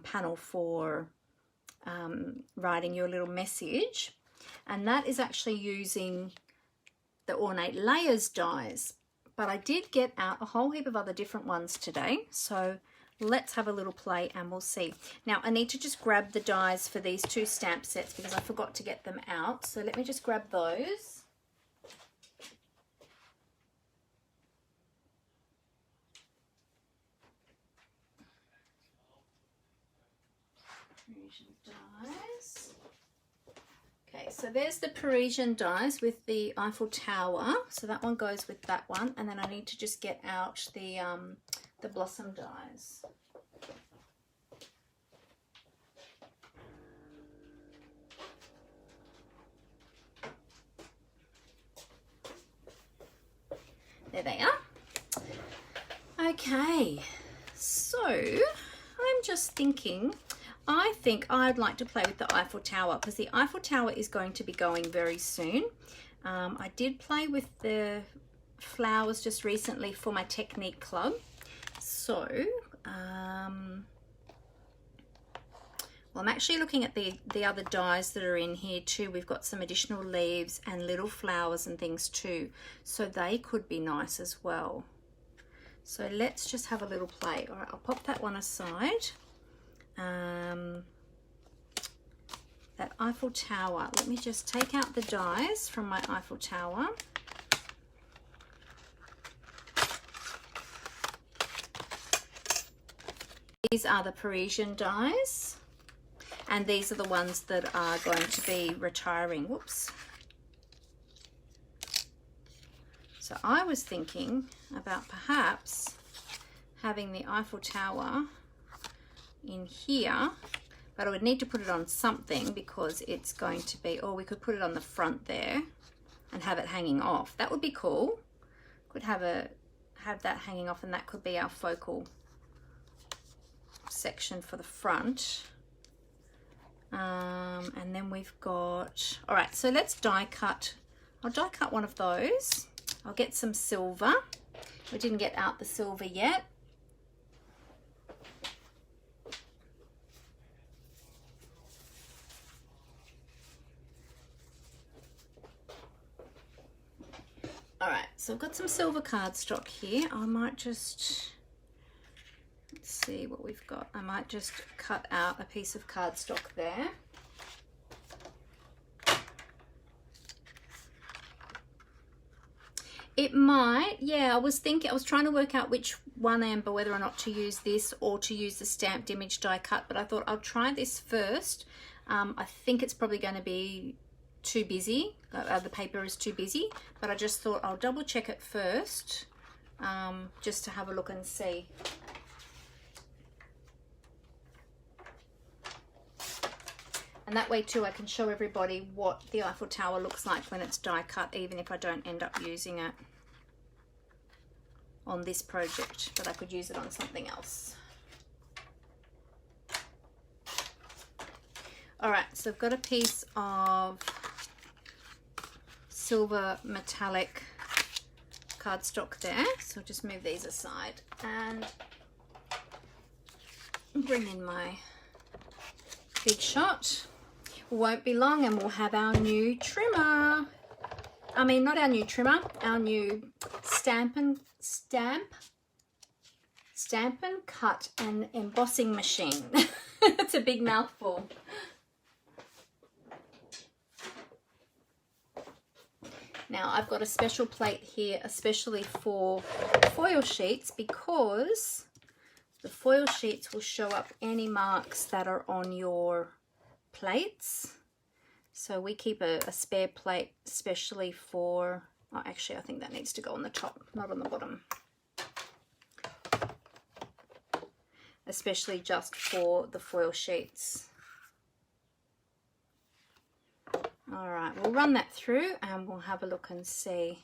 panel for writing your little message. And that is actually using the Ornate Layers dies. But I did get out a whole heap of other different ones today. So let's have a little play and we'll see. Now I need to just grab the dies for these two stamp sets because I forgot to get them out. So let me just grab those. Parisian dies. Okay, so there's the Parisian dies with the Eiffel Tower. So that one goes with that one. And then I need to just get out the blossom dies. There they are. Okay, so I'm just thinking, I think I'd like to play with the Eiffel Tower because the Eiffel Tower is going to be going very soon. I did play with the flowers just recently for my Technique Club. So, well, I'm actually looking at the other dies that are in here too. We've got some additional leaves and little flowers and things too. So they could be nice as well. So let's just have a little play. All right, I'll pop that one aside. That Eiffel Tower. Let me just take out the dies from my Eiffel Tower. These are the Parisian dies. And these are the ones that are going to be retiring. Whoops. So I was thinking about perhaps having the Eiffel Tower in here, but I would need to put it on something because it's going to be, or we could put it on the front there and have it hanging off. That would be cool. Could have that hanging off, and that could be our focal section for the front. And then we've got, all right, so let's die cut. I'll die cut one of those. I'll get some silver. We didn't get out the silver yet. All right, so I've got some silver cardstock here. I might just, let's see what we've got. I might just cut out a piece of cardstock there. It might, yeah, I was trying to work out which one, Amber, whether or not to use this or to use the stamped image die cut, but I thought I'll try this first. I think it's probably going to be too busy. The paper is too busy, but I just thought I'll double check it first, just to have a look and see. And that way too I can show everybody what the Eiffel Tower looks like when it's die cut, even if I don't end up using it on this project, but I could use it on something else. All right, so I've got a piece of silver metallic cardstock there, so I'll just move these aside and bring in my Big Shot. Won't be long and we'll have our new trimmer. I mean, not our new trimmer, our new stamp and cut and embossing machine. It's a big mouthful. Now I've got a special plate here, especially for foil sheets, because the foil sheets will show up any marks that are on your plates. So we keep a spare plate especially for, oh, actually I think that needs to go on the top, not on the bottom. Especially just for the foil sheets. All right, we'll run that through and we'll have a look and see.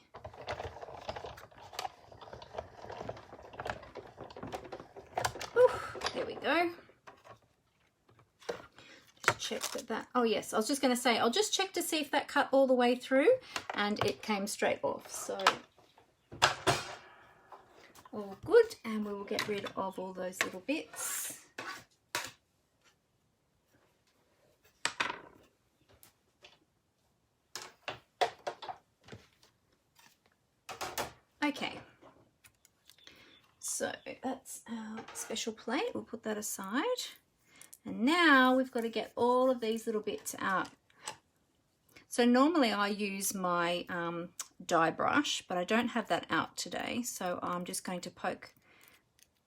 Whew, there we go. Check that, oh yes, I was just going to say, I'll just check to see if that cut all the way through, and it came straight off, so all good. And we will get rid of all those little bits. Okay, so that's our special plate. We'll put that aside. And now we've got to get all of these little bits out. So normally I use my die brush, but I don't have that out today. So I'm just going to poke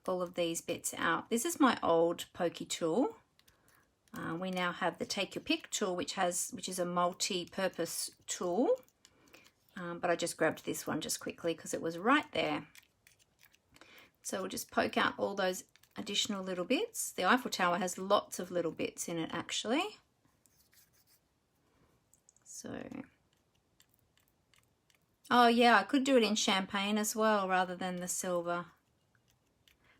all of these bits out. This is my old pokey tool. We now have the Take Your Pick tool, which is a multi-purpose tool. But I just grabbed this one just quickly because it was right there. So we'll just poke out all those additional little bits. The Eiffel Tower has lots of little bits in it actually. So, oh yeah, I could do it in champagne as well rather than the silver.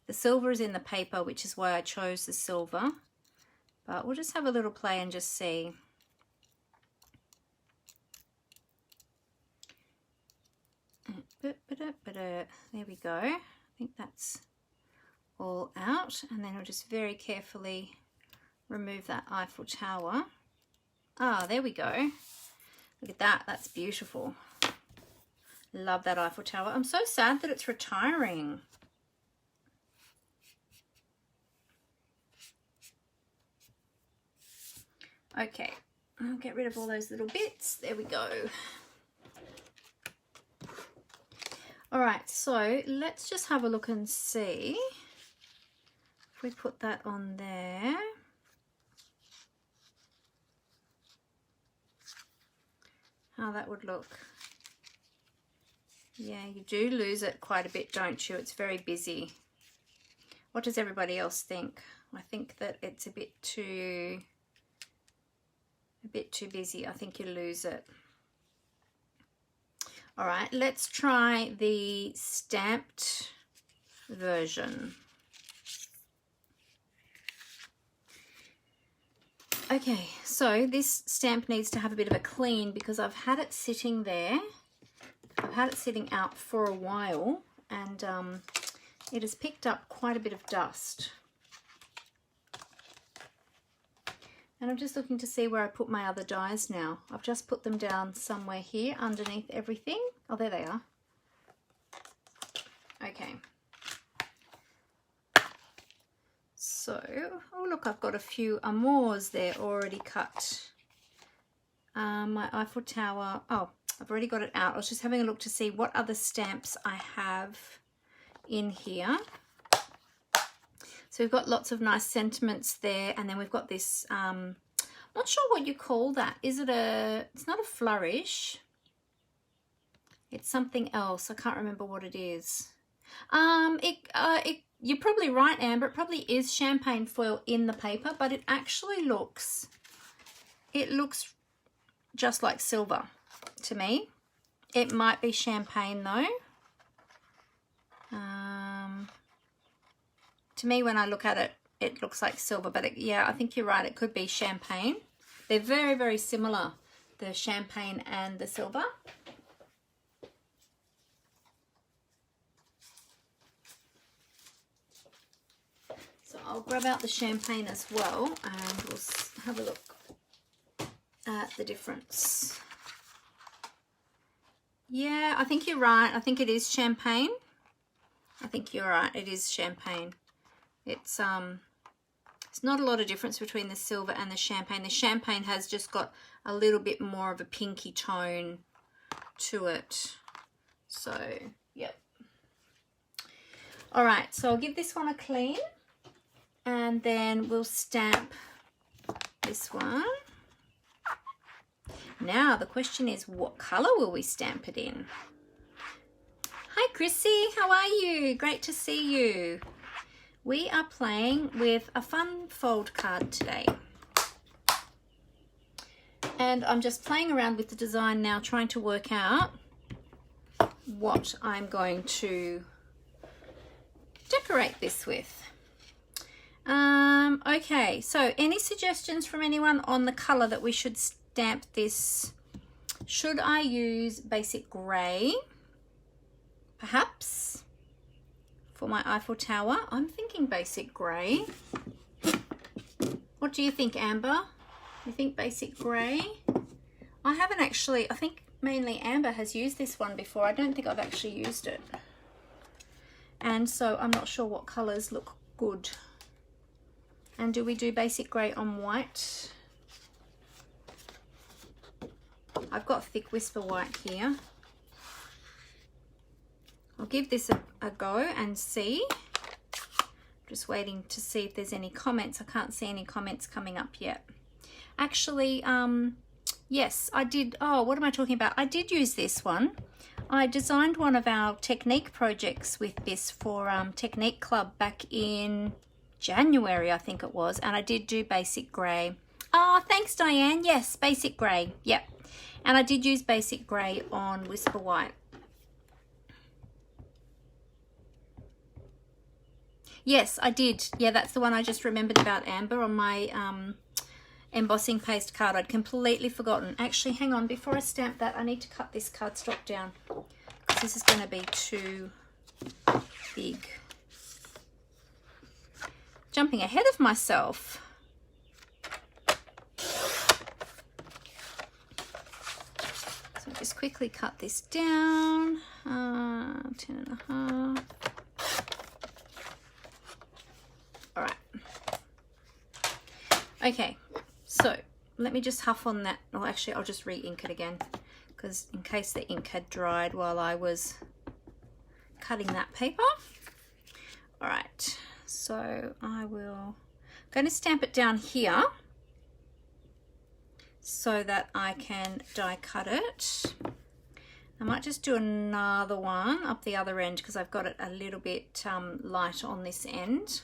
The silver is in the paper, which is why I chose the silver. But we'll just have a little play and just see. There we go. I think that's all out, and then I'll just very carefully remove that Eiffel Tower. Ah, there we go. Look at that, that's beautiful. Love that Eiffel Tower. I'm so sad that it's retiring. Okay, I'll get rid of all those little bits. There we go. All right, so let's just have a look and see if we put that on there. How that would look. Yeah, you do lose it quite a bit, don't you? It's very busy. What does everybody else think? I think that it's a bit too busy. I think you lose it. All right, let's try the stamped version. Okay, so this stamp needs to have a bit of a clean because I've had it sitting there. I've had it sitting out for a while, and it has picked up quite a bit of dust. And I'm just looking to see where I put my other dies now. I've just put them down somewhere here underneath everything. Oh, there they are. Okay. So, oh look, I've got a few amours there already cut. My Eiffel Tower, oh, I've already got it out. I was just having a look to see what other stamps I have in here. So we've got lots of nice sentiments there, and then we've got this, I'm not sure what you call that. Is it it's not a flourish. It's something else. I can't remember what it is. You're probably right, Amber. It probably is champagne foil in the paper, but it actually looks just like silver to me. It might be champagne though. To me, when I look at it, it looks like silver, but yeah, I think you're right. It could be champagne. They're very, very similar, the champagne and the silver. So I'll grab out the champagne as well, and we'll have a look at the difference. Yeah, I think you're right. I think it is champagne. I think you're right. It is champagne. It's not a lot of difference between the silver and the champagne. The champagne has just got a little bit more of a pinky tone to it. So, yep. All right, so I'll give this one a clean, and then we'll stamp this one. Now the question is, what color will we stamp it in? Hi Chrissy, how are you? Great to see you. We are playing with a fun fold card today. And I'm just playing around with the design now, trying to work out what I'm going to decorate this with. Okay, so any suggestions from anyone on the color that we should stamp this? Should I use basic gray, perhaps, for my Eiffel Tower? I'm thinking basic gray. What do you think, Amber? You think basic gray? I haven't actually, I think mainly Amber has used this one before. I don't think I've actually used it. And so I'm not sure what colors look good. And do we do basic grey on white? I've got thick whisper white here. I'll give this a go and see. Just waiting to see if there's any comments. I can't see any comments coming up yet. Actually, yes, I did. Oh, what am I talking about? I did use this one. I designed one of our technique projects with this for Technique Club back in January, I think it was, and I did do basic grey. Oh, thanks, Diane. Yes, basic grey. Yep. And I did use basic grey on whisper white. Yes, I did. Yeah, that's the one I just remembered about, Amber, on my embossing paste card. I'd completely forgotten. Actually, hang on. Before I stamp that, I need to cut this cardstock down because this is going to be too big. Jumping ahead of myself. So just quickly cut this down. 10.5. All right. Okay, so let me just huff on that. Oh, actually, I'll just re-ink it again, because in case the ink had dried while I was cutting that paper. All right, so I'm going to stamp it down here so that I can die cut it. I might just do another one up the other end because I've got it a little bit light on this end.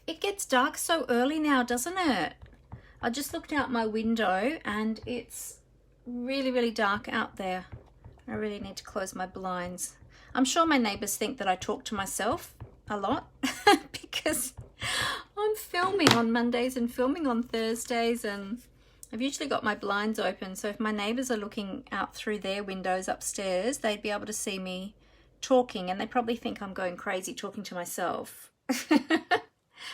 It gets dark so early now, doesn't it? I just looked out my window and it's really, really dark out there. I really need to close my blinds. I'm sure my neighbours think that I talk to myself a lot because I'm filming on Mondays and filming on Thursdays, and I've usually got my blinds open, so if my neighbours are looking out through their windows upstairs, they'd be able to see me talking, and they probably think I'm going crazy talking to myself.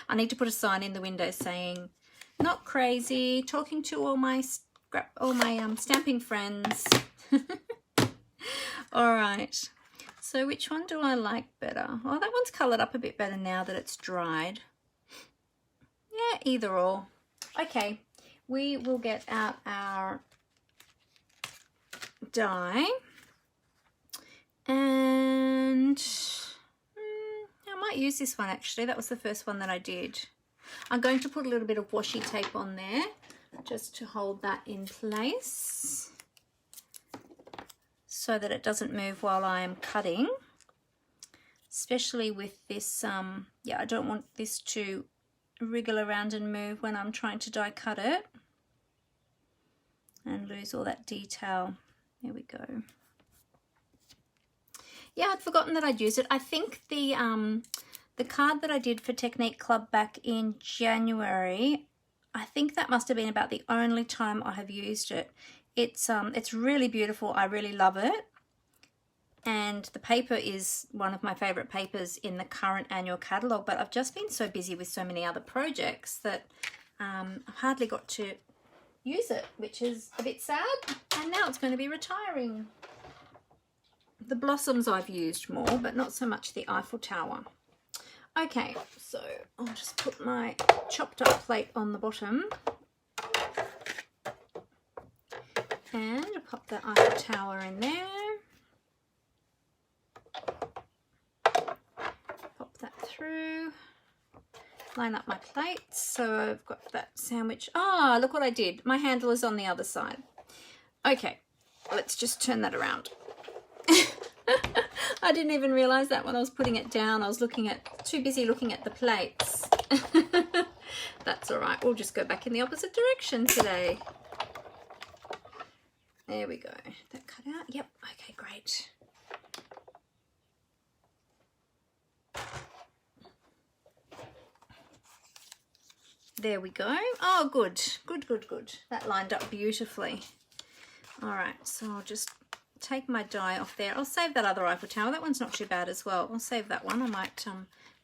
I need to put a sign in the window saying, "Not crazy, talking to all my stamping friends." All right. So which one do I like better? Oh, that one's coloured up a bit better now that it's dried. Yeah, either or. Okay, we will get out our die, and I might use this one actually. That was the first one that I did. I'm going to put a little bit of washi tape on there just to hold that in place so that it doesn't move while I am cutting, especially with this, yeah, I don't want this to wriggle around and move when I'm trying to die cut it and lose all that detail. There we go. Yeah, I'd forgotten that I'd used it. I think the card that I did for Technique Club back in January, I think that must have been about the only time I have used it. It's really beautiful. I really love it. And the paper is one of my favourite papers in the current annual catalogue, but I've just been so busy with so many other projects that I've hardly got to use it, which is a bit sad. And now it's going to be retiring. The blossoms I've used more, but not so much the Eiffel Tower. Okay, so I'll just put my chopped up plate on the bottom. And I'll pop that Eiffel Tower in there. Pop that through. Line up my plates. So I've got that sandwich. Ah, look what I did. My handle is on the other side. Okay, let's just turn that around. I didn't even realise that when I was putting it down. I was too busy looking at the plates. That's all right. We'll just go back in the opposite direction today. There we go. That cut out. Yep. Okay, great. There we go. Oh, good. Good, good, good. That lined up beautifully. All right. So I'll just take my die off there. I'll save that other Eiffel Tower. That one's not too bad as well. I'll save that one. I might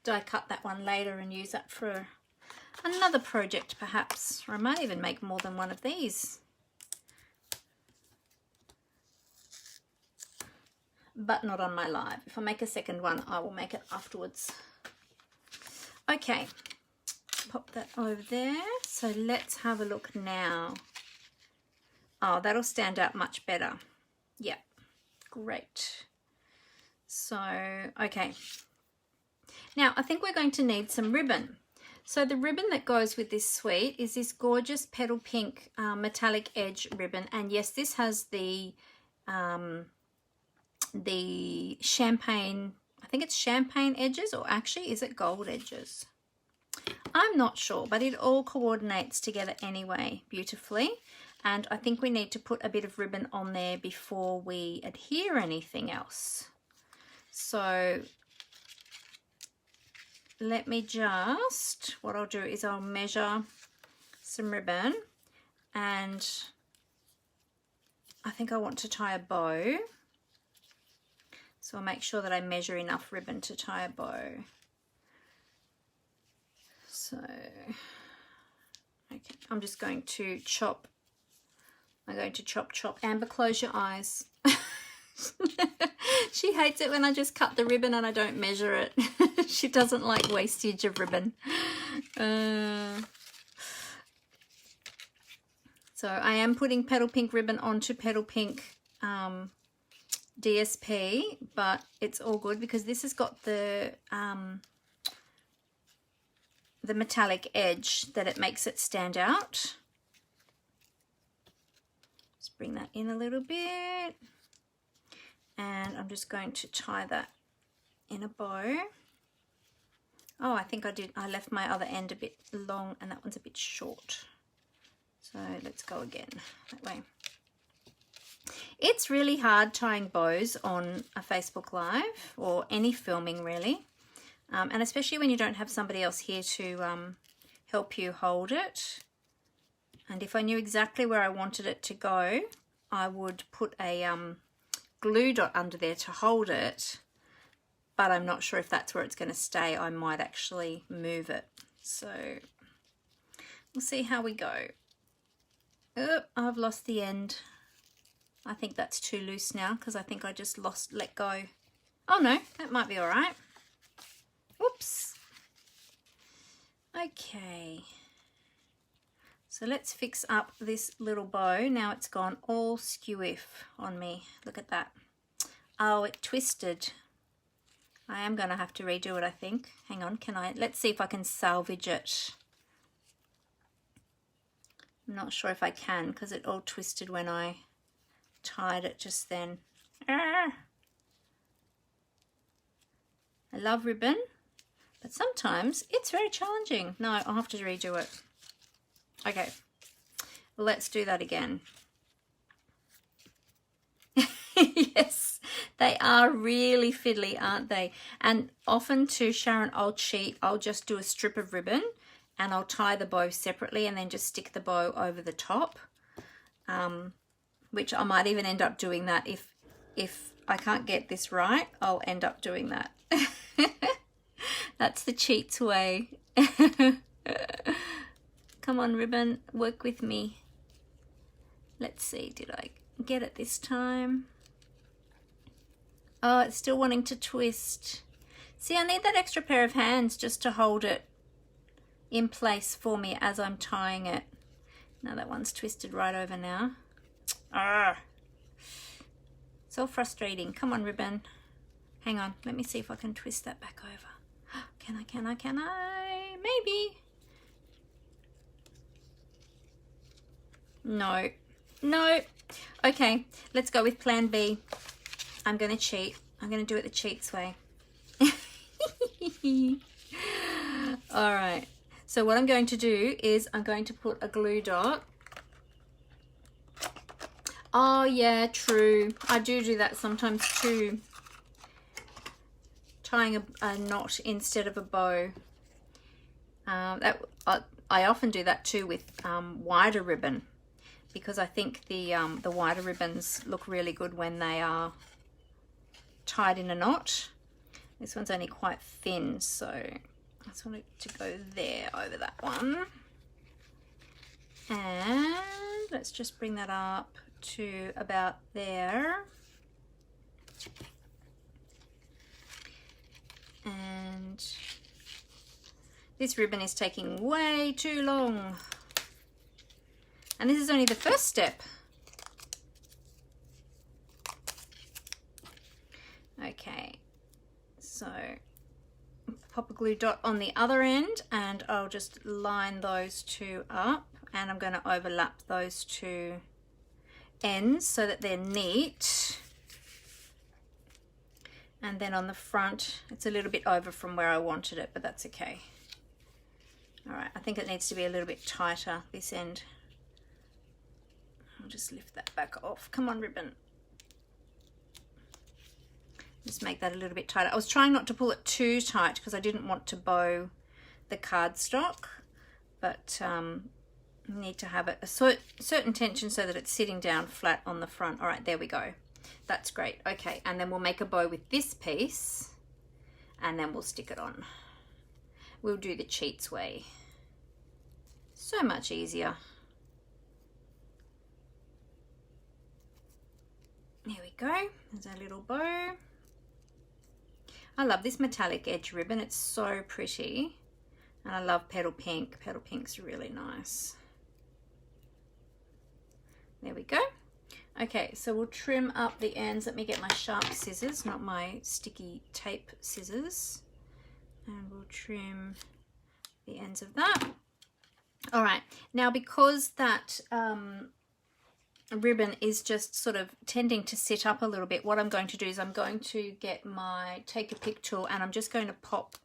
die cut that one later and use that for another project perhaps. Or I might even make more than one of these. But not on my live. If I make a second one, I will make it afterwards. Okay, pop that over there. So let's have a look now. Oh, that'll stand out much better. Yeah, great. So, okay. Now, I think we're going to need some ribbon. So the ribbon that goes with this suite is this gorgeous petal pink metallic edge ribbon. And yes, this has the champagne, I think it's champagne edges, or actually is it gold edges? I'm not sure, but it all coordinates together anyway beautifully. And I think we need to put a bit of ribbon on there before we adhere anything else. So let me just, what I'll do is I'll measure some ribbon and I think I want to tie a bow. So I'll make sure that I measure enough ribbon to tie a bow. So, okay, I'm just going to chop. I'm going to chop. Amber, close your eyes. She hates it when I just cut the ribbon and I don't measure it. She doesn't like wastage of ribbon. So I am putting Petal Pink ribbon onto Petal Pink DSP, but it's all good because this has got the metallic edge that it makes it stand out. Just bring that in a little bit. And I'm just going to tie that in a bow. Oh, I think I left my other end a bit long and that one's a bit short. So let's go again that way. It's really hard tying bows on a Facebook Live or any filming really. And especially when you don't have somebody else here to help you hold it. And if I knew exactly where I wanted it to go, I would put a glue dot under there to hold it. But I'm not sure if that's where it's going to stay. I might actually move it. So we'll see how we go. Oh, I've lost the end. I think that's too loose now because I think I just let go. Oh no, that might be all right. Whoops. Okay. So let's fix up this little bow. Now it's gone all skew-iff on me. Look at that. Oh, it twisted. I am going to have to redo it, I think. Hang on, let's see if I can salvage it. I'm not sure if I can because it all twisted when I tied it just then. I love ribbon, but sometimes it's very challenging. No, I'll have to redo it. Okay, let's do that again. Yes, they are really fiddly, aren't they? And often too, Sharon, I'll cheat. I'll just do a strip of ribbon and I'll tie the bow separately and then just stick the bow over the top. Which I might even end up doing that if I can't get this right, I'll end up doing that. That's the cheats way. Come on, ribbon, work with me. Let's see, did I get it this time? Oh, it's still wanting to twist. See, I need that extra pair of hands just to hold it in place for me as I'm tying it. Now that one's twisted right over now. Ah, so frustrating. Come on, ribbon. Hang on, let me see if I can twist that back over. Can I? Maybe. No. Okay, let's go with plan B. I'm going to cheat. I'm going to do it the cheats way. All right. So what I'm going to do is I'm going to put a glue dot. Oh yeah, true. I do that sometimes too. Tying a knot instead of a bow. I often do that too with wider ribbon, because I think the wider ribbons look really good when they are tied in a knot. This one's only quite thin, so I just want it to go there over that one. And let's just bring that up to about there. And this ribbon is taking way too long. And this is only the first step. Okay, so pop a glue dot on the other end and I'll just line those two up, and I'm going to overlap those two ends so that they're neat. And then on the front, it's a little bit over from where I wanted it, but that's okay. All right, I think it needs to be a little bit tighter, this end. I'll just lift that back off. Come on, ribbon. Just make that a little bit tighter. I was trying not to pull it too tight because I didn't want to bow the cardstock, but You need to have it a certain tension so that it's sitting down flat on the front. All right, there we go. That's great. Okay, and then we'll make a bow with this piece and then we'll stick it on. We'll do the cheats way. So much easier. There we go. There's our little bow. I love this metallic edge ribbon. It's so pretty. And I love petal pink. Petal pink's really nice. There we go. Okay, so we'll trim up the ends. Let me get my sharp scissors, not my sticky tape scissors. And we'll trim the ends of that. All right, now because that ribbon is just sort of tending to sit up a little bit, what I'm going to do is I'm going to get my take a pick tool and I'm just going to pop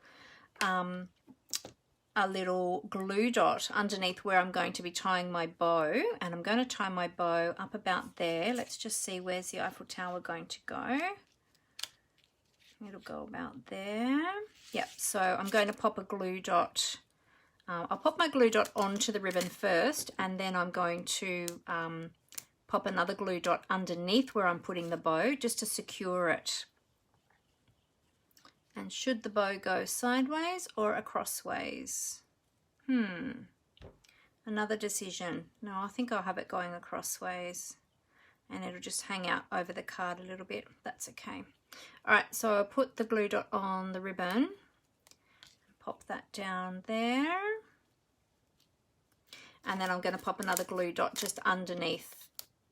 a little glue dot underneath where I'm going to be tying my bow, and I'm going to tie my bow up about there. Let's just see, where's the Eiffel Tower going to go? It'll go about there. Yep, so I'm going to pop a glue dot. I'll pop my glue dot onto the ribbon first, and then I'm going to pop another glue dot underneath where I'm putting the bow just to secure it. And should the bow go sideways or acrossways? Another decision. No, I think I'll have it going acrossways and it'll just hang out over the card a little bit. That's okay. All right, so I'll put the glue dot on the ribbon. Pop that down there. And then I'm going to pop another glue dot just underneath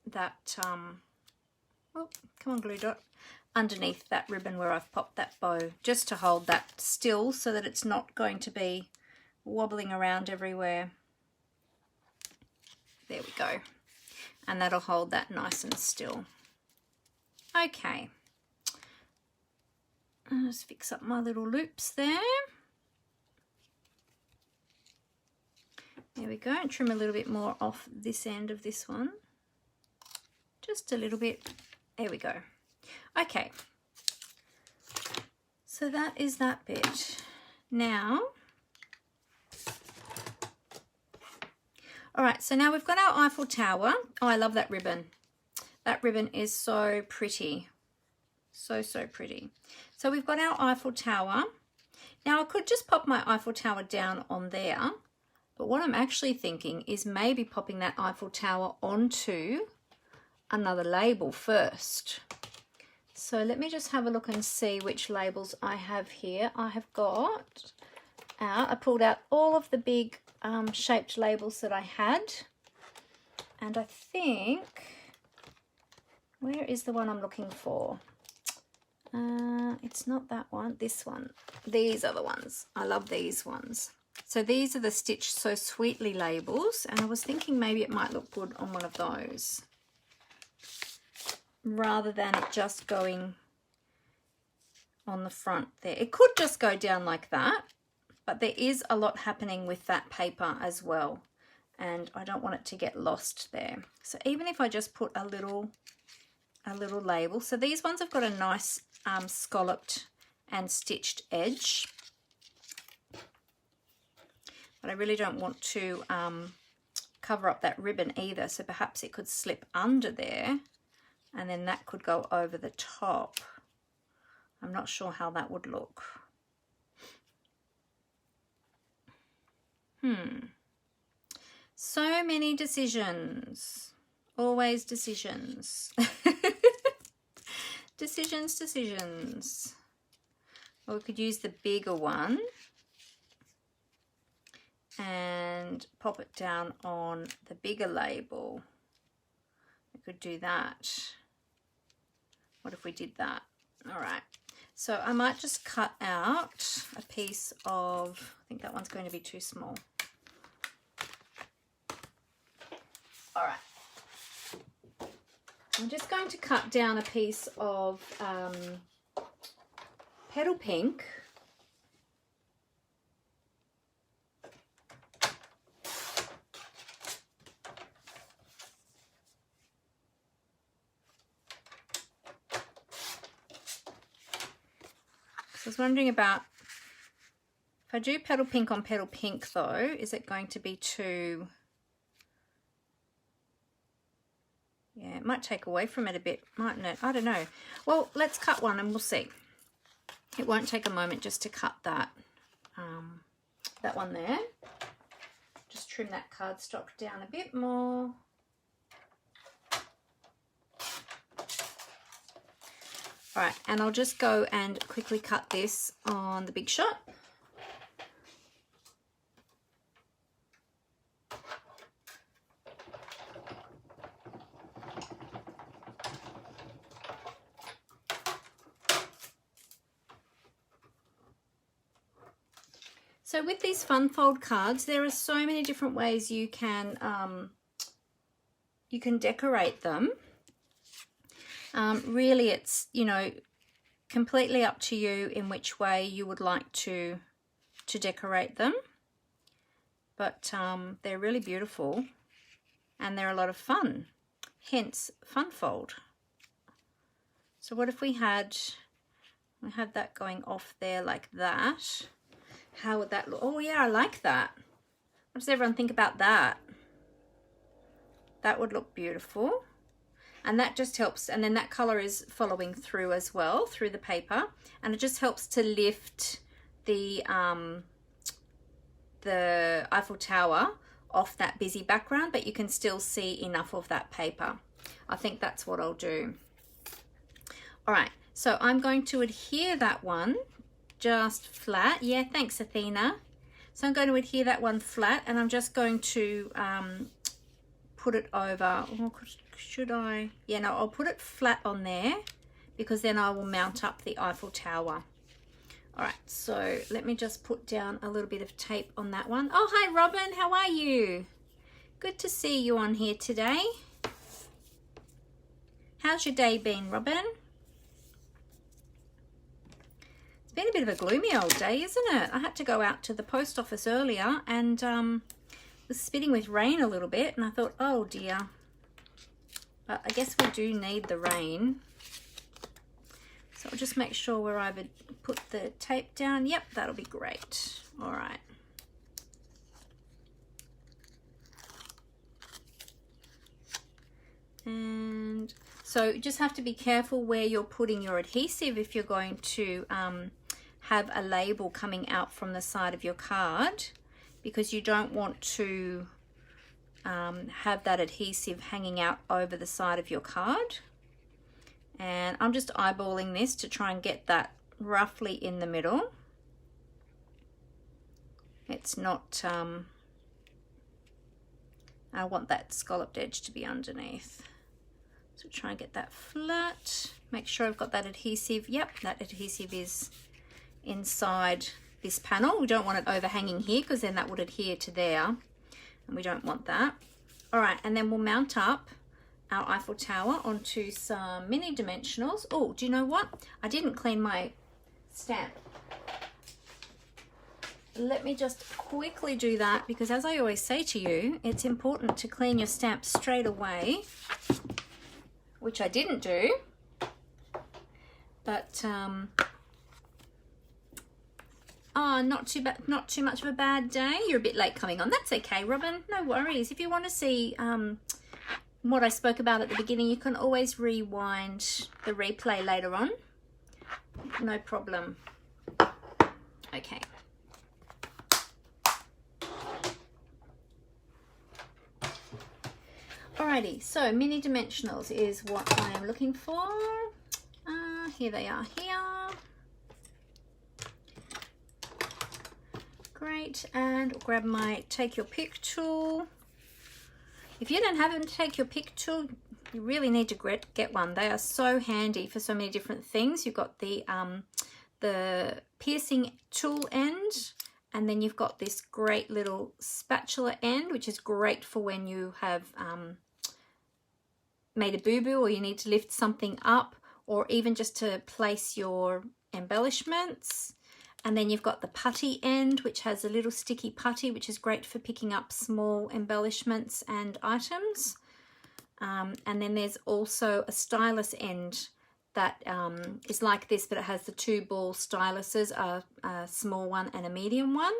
that, oh, come on glue dot. Underneath that ribbon where I've popped that bow, just to hold that still so that it's not going to be wobbling around everywhere. There we go. And that'll hold that nice and still. Okay. I'll just fix up my little loops there. There we go. And trim a little bit more off this end of this one. Just a little bit. There we go. Okay, so that is that bit. Now, all right, so now we've got our Eiffel Tower. Oh, I love that ribbon. That ribbon is so pretty. So, so pretty. So we've got our Eiffel Tower. Now I could just pop my Eiffel Tower down on there, but what I'm actually thinking is maybe popping that Eiffel Tower onto another label first. So let me just have a look and see which labels I have here. I have got I pulled out all of the big shaped labels that I had. And I think, where is the one I'm looking for? It's not that one, this one. These are the ones. I love these ones. So these are the Stitch So Sweetly labels. And I was thinking maybe it might look good on one of those, rather than it just going on the front there. It could just go down like that, but there is a lot happening with that paper as well, and I don't want it to get lost there. So even if I just put a little label, so these ones have got a nice scalloped and stitched edge, but I really don't want to cover up that ribbon either, so perhaps it could slip under there. And then that could go over the top. I'm not sure how that would look. So many decisions. Always decisions. Decisions. Or we could use the bigger one and pop it down on the bigger label. We could do that. What if we did that? All right, so I might just cut out a piece of, I think that one's going to be too small. All right, I'm just going to cut down a piece of petal pink. I was wondering about, if I do petal pink on petal pink though, is it going to be too might take away from it a bit, mightn't it? I don't know. Well, let's cut one and we'll see. It won't take a moment just to cut that, that one there. Just trim that cardstock down a bit more. All right, and I'll just go and quickly cut this on the Big Shot. So with these fun fold cards, there are so many different ways you can decorate them. Really, it's, you know, completely up to you in which way you would like to decorate them. But they're really beautiful and they're a lot of fun, hence fun fold. So what if we had that going off there like that? How would that look? Oh yeah, I like that. What does everyone think about that? That would look beautiful. And that just helps, and then that color is following through as well, through the paper. And it just helps to lift the Eiffel Tower off that busy background, but you can still see enough of that paper. I think that's what I'll do. All right, so I'm going to adhere that one just flat. Yeah, thanks Athena. So I'm going to adhere that one flat, and I'm just going to put it over. Oh, should I? Yeah, no, I'll put it flat on there because then I will mount up the Eiffel Tower. All right, so let me just put down a little bit of tape on that one. Oh, hi Robin, how are you? Good to see you on here today. How's your day been, Robin? Been a bit of a gloomy old day, isn't it? I had to go out to the post office earlier and was spitting with rain a little bit, and I thought, oh dear. But I guess we do need the rain. So I'll just make sure where I would put the tape down. Yep, that'll be great. All right. And so you just have to be careful where you're putting your adhesive if you're going to have a label coming out from the side of your card, because you don't want to have that adhesive hanging out over the side of your card. And I'm just eyeballing this to try and get that roughly in the middle. It's not, I want that scalloped edge to be underneath. So try and get that flat. Make sure I've got that adhesive. Yep, that adhesive is inside this panel. We don't want it overhanging here because then that would adhere to there, and we don't want that. All right, and then we'll mount up our Eiffel Tower onto some mini dimensionals. Oh, do you know what? I didn't clean my stamp. Let me just quickly do that, because as I always say to you, it's important to clean your stamp straight away, which I didn't do. But oh, not too much of a bad day. You're a bit late coming on. That's okay, Robin. No worries. If you want to see what I spoke about at the beginning, you can always rewind the replay later on. No problem. Okay. Alrighty, so mini dimensionals is what I am looking for. Here they are here. Great, and I'll grab my take your pick tool. If you don't have a take your pick tool, you really need to get one. They are so handy for so many different things. You've got the piercing tool end, and then you've got this great little spatula end, which is great for when you have made a boo-boo, or you need to lift something up, or even just to place your embellishments. And then you've got the putty end, which has a little sticky putty, which is great for picking up small embellishments and items. And then there's also a stylus end that is like this, but it has the two ball styluses, a small one and a medium one.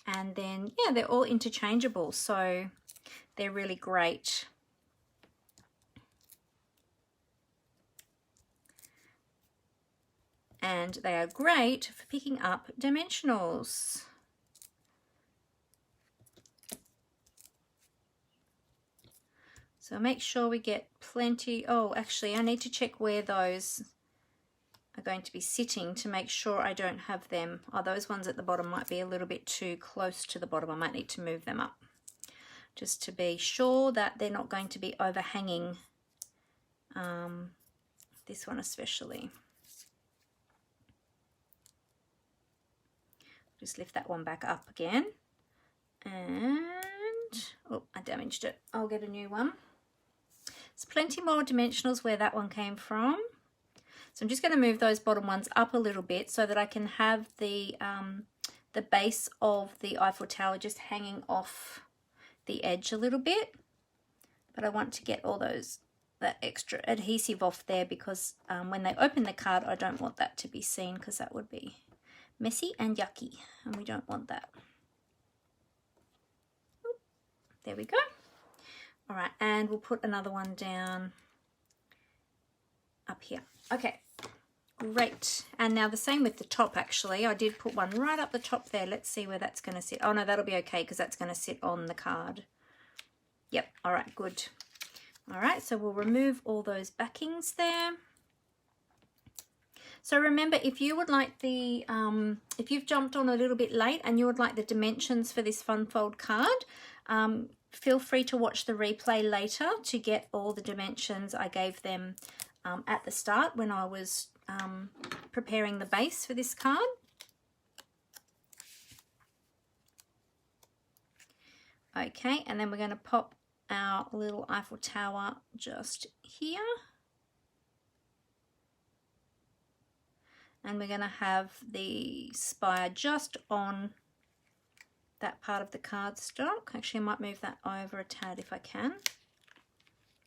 And then, yeah, they're all interchangeable, so they're really great. and they are great for picking up dimensionals. So make sure we get plenty. Oh, actually, I need to check where those are going to be sitting to make sure I don't have them. Oh, those ones at the bottom might be a little bit too close to the bottom. I might need to move them up just to be sure that they're not going to be overhanging. This one especially. Just lift that one back up again. And, oh, I damaged it. I'll get a new one. There's plenty more dimensionals where that one came from. So I'm just going to move those bottom ones up a little bit so that I can have the base of the Eiffel Tower just hanging off the edge a little bit. But I want to get all that extra adhesive off there because when they open the card, I don't want that to be seen because that would be messy and yucky, and we don't want that. There we go. All right, and we'll put another one down up here. Okay, great. And now the same with the top, actually. I did put one right up the top there. Let's see where that's going to sit. Oh, no, that'll be okay because that's going to sit on the card. Yep, all right, good. All right, so we'll remove all those backings there. So remember, if you would like the, if you've jumped on a little bit late and you would like the dimensions for this fun fold card, feel free to watch the replay later to get all the dimensions. I gave them at the start when I was preparing the base for this card. Okay, and then we're going to pop our little Eiffel Tower just here. And we're going to have the spire just on that part of the cardstock. Actually, I might move that over a tad if I can.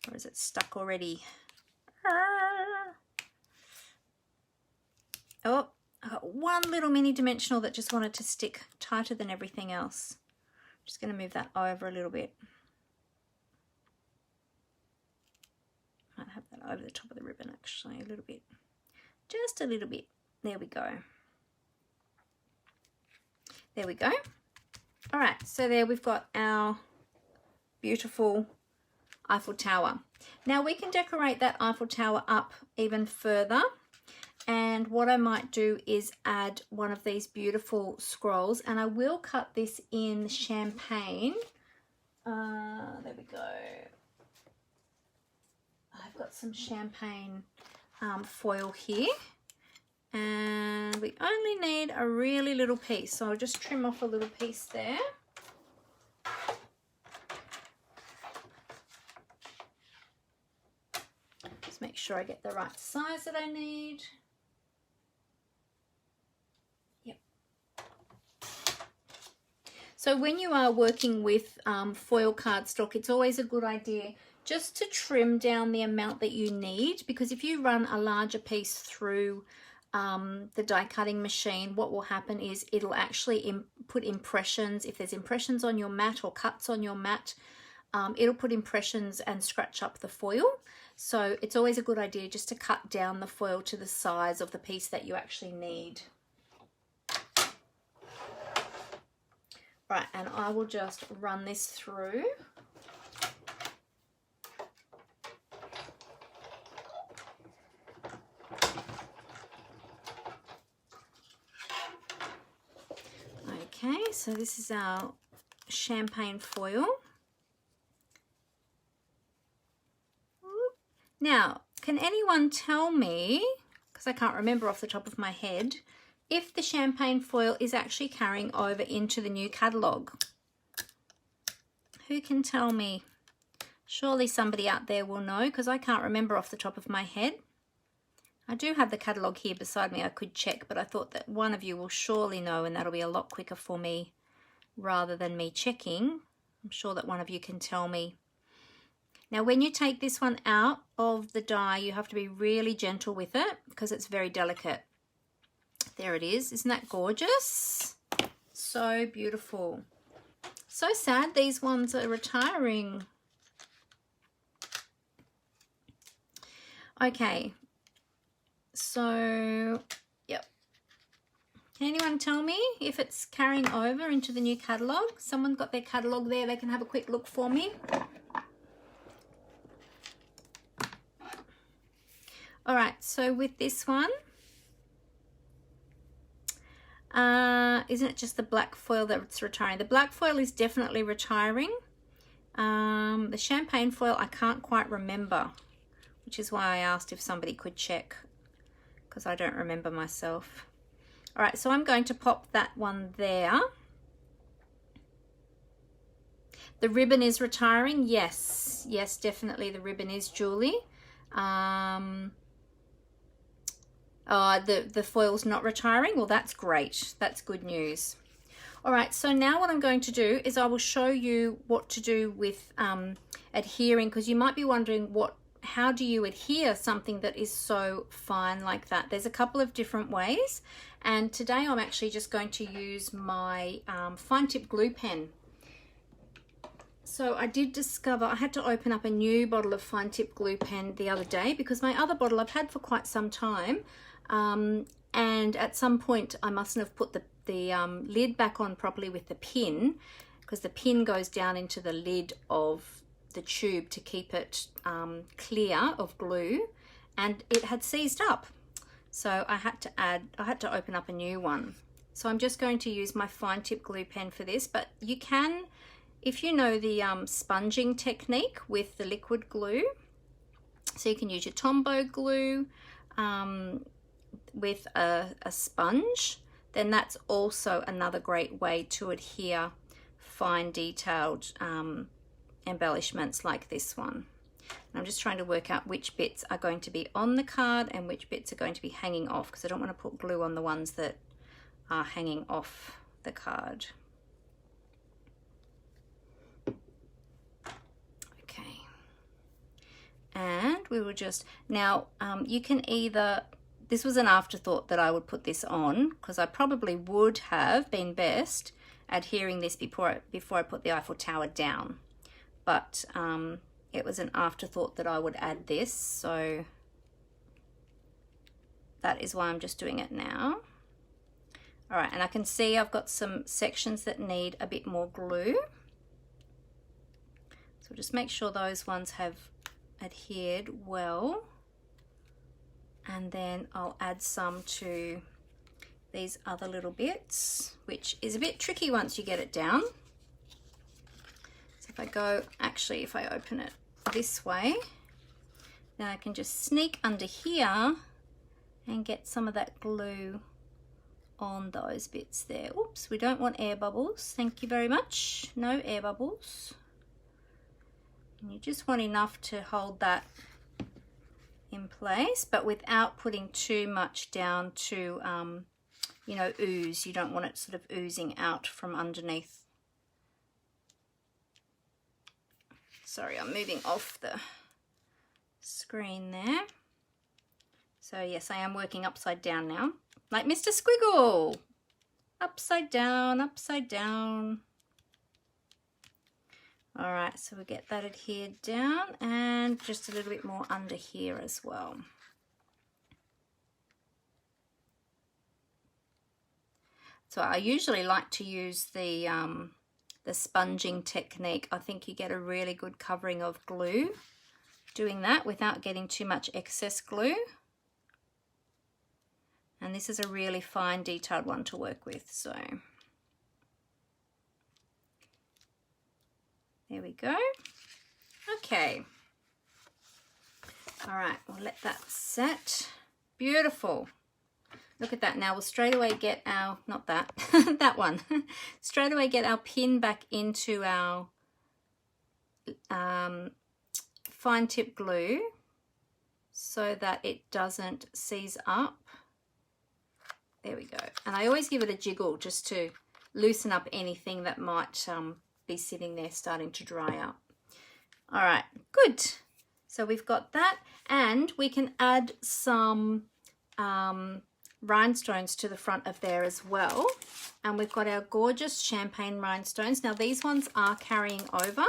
Or is it stuck already? Oh, I got one little mini dimensional that just wanted to stick tighter than everything else. I'm just going to move that over a little bit. Might have that over the top of the ribbon actually, a little bit. Just a little bit. There we go. There we go. All right, so there we've got our beautiful Eiffel Tower. Now we can decorate that Eiffel Tower up even further. And what I might do is add one of these beautiful scrolls, and I will cut this in champagne. There we go. I've got some champagne foil here. And we only need a really little piece, so I'll just trim off a little piece there. Just make sure I get the right size that I need. Yep. So when you are working with foil cardstock, it's always a good idea just to trim down the amount that you need, because if you run a larger piece through the die cutting machine, what will happen is it'll actually put impressions. If there's impressions on your mat or cuts on your mat, it'll put impressions and scratch up the foil. So it's always a good idea just to cut down the foil to the size of the piece that you actually need. Right, and I will just run this through. Okay, so this is our champagne foil. Now, can anyone tell me, because I can't remember off the top of my head, if the champagne foil is actually carrying over into the new catalogue? Who can tell me? Surely somebody out there will know, because I can't remember off the top of my head. I do have the catalogue here beside me, I could check, but I thought that one of you will surely know, and that'll be a lot quicker for me rather than me checking. I'm sure that one of you can tell me. Now when you take this one out of the die, you have to be really gentle with it because it's very delicate. There it is. Isn't that gorgeous? So beautiful. So sad these ones are retiring. Okay. So, Can anyone tell me if it's carrying over into the new catalogue? Someone got their catalogue there, they can have a quick look for me. All right, so with this one, isn't it just the black foil that's retiring? The black foil is definitely retiring. The champagne foil, I can't quite remember, which is why I asked if somebody could check, because I don't remember myself. All right, so I'm going to pop that one there. The ribbon is retiring. Yes, yes, definitely the ribbon is, Julie. The foil's not retiring. Well, that's great. That's good news. All right, so now what I'm going to do is I will show you what to do with adhering, because you might be wondering how do you adhere something that is so fine like that? There's a couple of different ways, and today I'm actually just going to use my fine tip glue pen. So I did discover I had to open up a new bottle of fine tip glue pen the other day, because my other bottle I've had for quite some time, and at some point I mustn't have put the lid back on properly with the pin, because the pin goes down into the lid of the tube to keep it clear of glue, and it had seized up. So I had to open up a new one. So I'm just going to use my fine tip glue pen for this, but you can, if you know the sponging technique with the liquid glue, so you can use your Tombow glue with a sponge, then that's also another great way to adhere fine detailed embellishments like this one. And I'm just trying to work out which bits are going to be on the card and which bits are going to be hanging off, because I don't want to put glue on the ones that are hanging off the card. Okay, and we will just, now you can either, this was an afterthought that I would put this on, because I probably would have been best adhering this before I put the Eiffel Tower down, but it was an afterthought that I would add this, so that is why I'm just doing it now. All right, and I can see I've got some sections that need a bit more glue, so just make sure those ones have adhered well, and then I'll add some to these other little bits, which is a bit tricky once you get it down. So if I go, actually if I open it this way, then I can just sneak under here and get some of that glue on those bits there. Oops, we don't want air bubbles, thank you very much, no air bubbles. And you just want enough to hold that in place, but without putting too much down to you know, ooze. You don't want it sort of oozing out from underneath. Sorry, I'm moving off the screen there. So yes, I am working upside down now, like Mr. Squiggle. Upside down, upside down. All right, so we get that adhered down, and just a little bit more under here as well. So I usually like to use the sponging technique. I think you get a really good covering of glue doing that without getting too much excess glue. And this is a really fine detailed one to work with, so there we go. Okay. All right, we'll let that set. Beautiful. Look at that. Now we'll straight away get our, not that, that one. Straight away get our pin back into our fine tip glue so that it doesn't seize up. There we go. And I always give it a jiggle just to loosen up anything that might be sitting there starting to dry up. All right, good. So we've got that, and we can add some rhinestones to the front of there as well. And we've got our gorgeous champagne rhinestones. Now these ones are carrying over.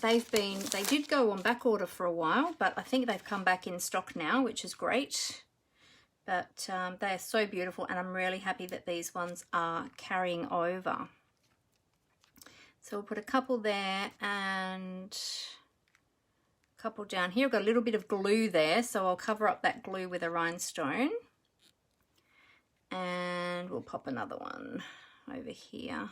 They did go on back order for a while, but I think they've come back in stock now, which is great. but they are so beautiful, and I'm really happy that these ones are carrying over. So we'll put a couple there and a couple down here. I've got a little bit of glue there, so I'll cover up that glue with a rhinestone. And we'll pop another one over here.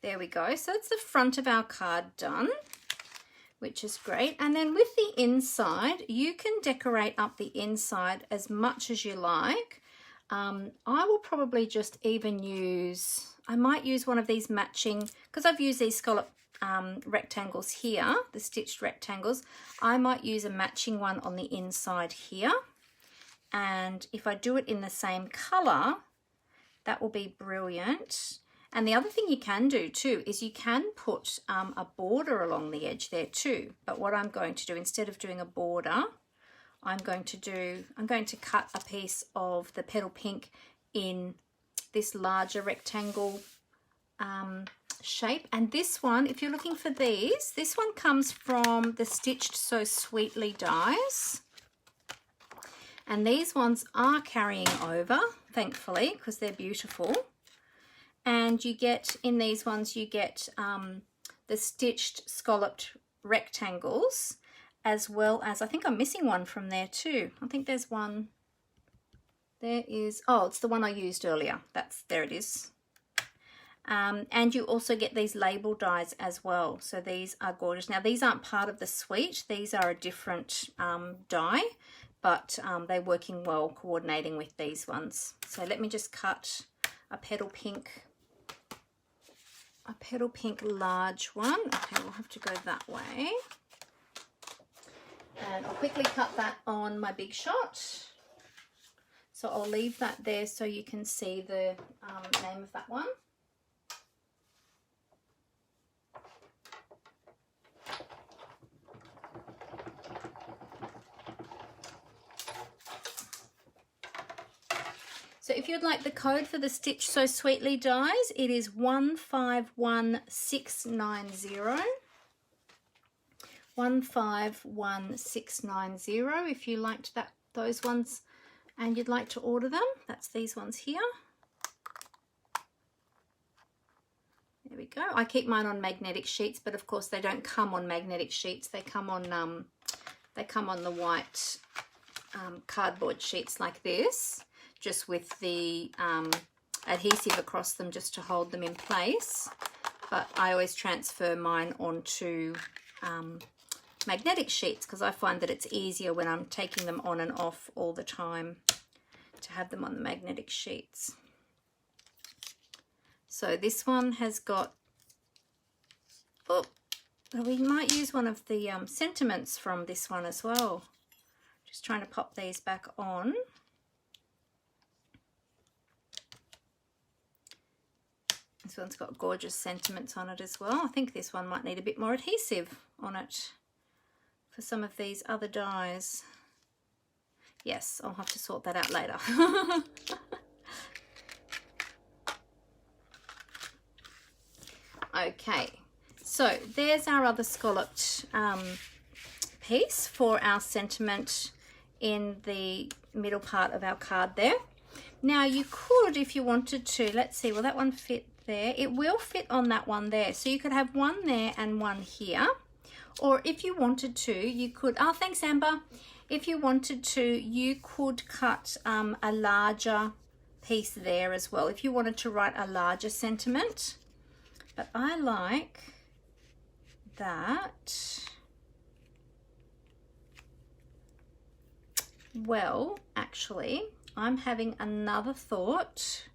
There we go. So that's the front of our card done, which is great. And then with the inside, you can decorate up the inside as much as you like. I will probably just even use, I might use one of these matching, because I've used these scallop rectangles here, the stitched rectangles. I might use a matching one on the inside here. And if I do it in the same color, that will be brilliant. And the other thing you can do too is you can put a border along the edge there too. But what I'm going to do, instead of doing a border, I'm going to cut a piece of the petal pink in this larger rectangle shape. And this one, if you're looking for these, this one comes from the Stitched So Sweetly dies. And these ones are carrying over, thankfully, because they're beautiful. And you get, in these ones, you get the stitched scalloped rectangles, as well as, I think I'm missing one from there too. I think there's one, there is, oh, it's the one I used earlier. There it is. And you also get these label dies as well. So these are gorgeous. Now these aren't part of the suite. These are a different die, but they're working well coordinating with these ones. So let me just cut a petal pink large one. Okay, we'll have to go that way. And I'll quickly cut that on my Big Shot. So I'll leave that there so you can see the name of that one. So if you'd like the code for the Stitch So Sweetly dies, it is 151690. 151690 if you liked those ones and you'd like to order them. That's these ones here. There we go. I keep mine on magnetic sheets, but of course they don't come on magnetic sheets. They come on the white cardboard sheets like this, just with the adhesive across them just to hold them in place. But I always transfer mine onto magnetic sheets because I find that it's easier when I'm taking them on and off all the time to have them on the magnetic sheets. So this one has got, oh, we might use one of the sentiments from this one as well. Just trying to pop these back on. This one's got gorgeous sentiments on it as well. I think this one might need a bit more adhesive on it for some of these other dies. Yes, I'll have to sort that out later. Okay, so there's our other scalloped piece for our sentiment in the middle part of our card there. Now you could, if you wanted to, let's see, will that one fit there? It will fit on that one there. So you could have one there and one here. Or if you wanted to, you could, oh, thanks Amber. If you wanted to, you could cut a larger piece there as well, if you wanted to write a larger sentiment. But I like that. Well, actually, I'm having another thought.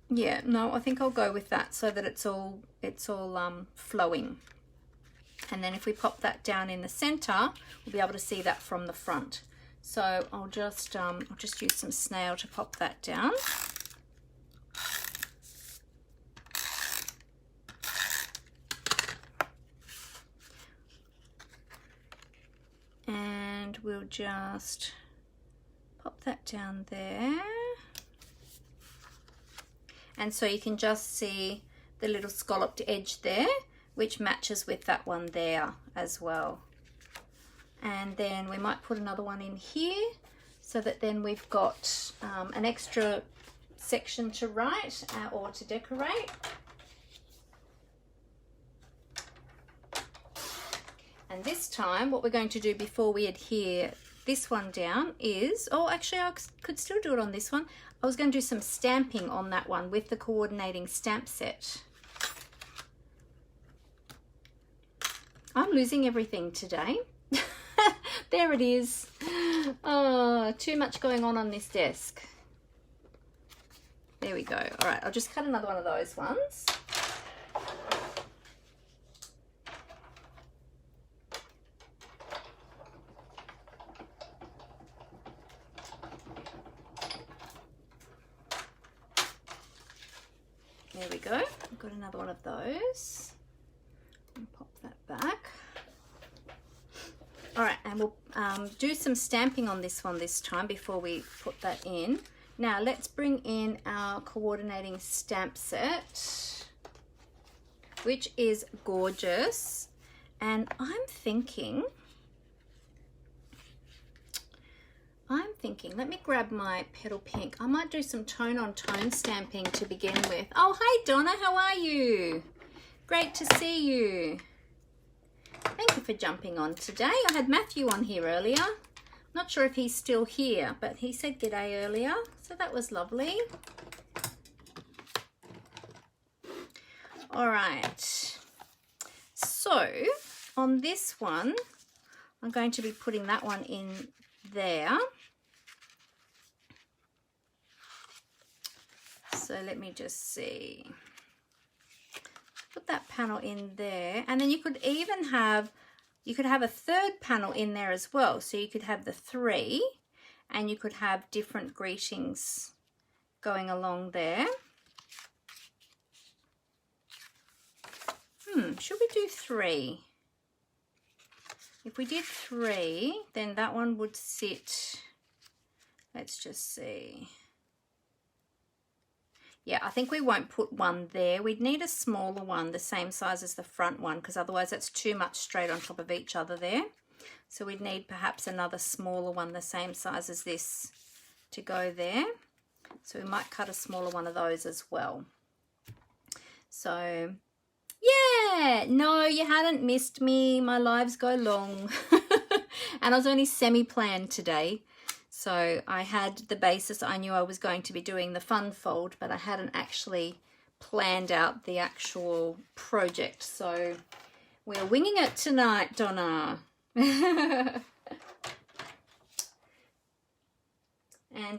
Yeah, no, I think I'll go with that so that it's all flowing. And then if we pop that down in the center, we'll be able to see that from the front. So I'll just use some snail to pop that down. And we'll just pop that down there. And so you can just see the little scalloped edge there, which matches with that one there as well. And then we might put another one in here so that then we've got an extra section to write or to decorate. And this time what we're going to do before we adhere this one down is, oh actually I could still do it on this one. I was going to do some stamping on that one with the coordinating stamp set. I'm losing everything today. There it is. Oh, too much going on this desk. There we go. All right, I'll just cut another one of those ones. There we go. I've got another one of those. And pop that back. All right, and we'll do some stamping on this one this time before we put that in. Now let's bring in our coordinating stamp set, which is gorgeous. And I'm thinking, let me grab my petal pink. I might do some tone on tone stamping to begin with. Oh, hi Donna, how are you? Great to see you. Thank you for jumping on today. I had Matthew on here earlier. Not sure if he's still here, but he said g'day earlier, so that was lovely. All right, so on this one, I'm going to be putting that one in there. So let me just see. Put that panel in there, and then you could even have, you could have a third panel in there as well. So you could have the 3, and you could have different greetings going along there. Should we do 3? If we did 3, then that one would sit, let's just see. Yeah, I think we won't put one there. We'd need a smaller one, the same size as the front one, because otherwise that's too much straight on top of each other there. So we'd need perhaps another smaller one, the same size as this, to go there. So we might cut a smaller one of those as well. So, yeah, no, you hadn't missed me. My lives go long. And I was only semi-planned today. So I had the basis. I knew I was going to be doing the fun fold, but I hadn't actually planned out the actual project. So we're winging it tonight, Donna. And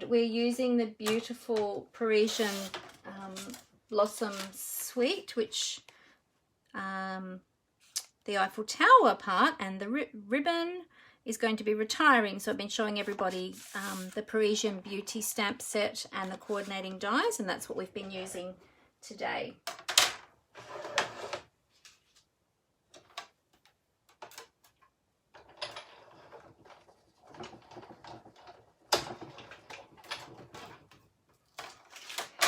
we're using the beautiful Parisian Blossom Suite, which the Eiffel Tower part and the ribbon is going to be retiring. So I've been showing everybody the Parisian Beauty stamp set and the coordinating dies, and that's what we've been using today.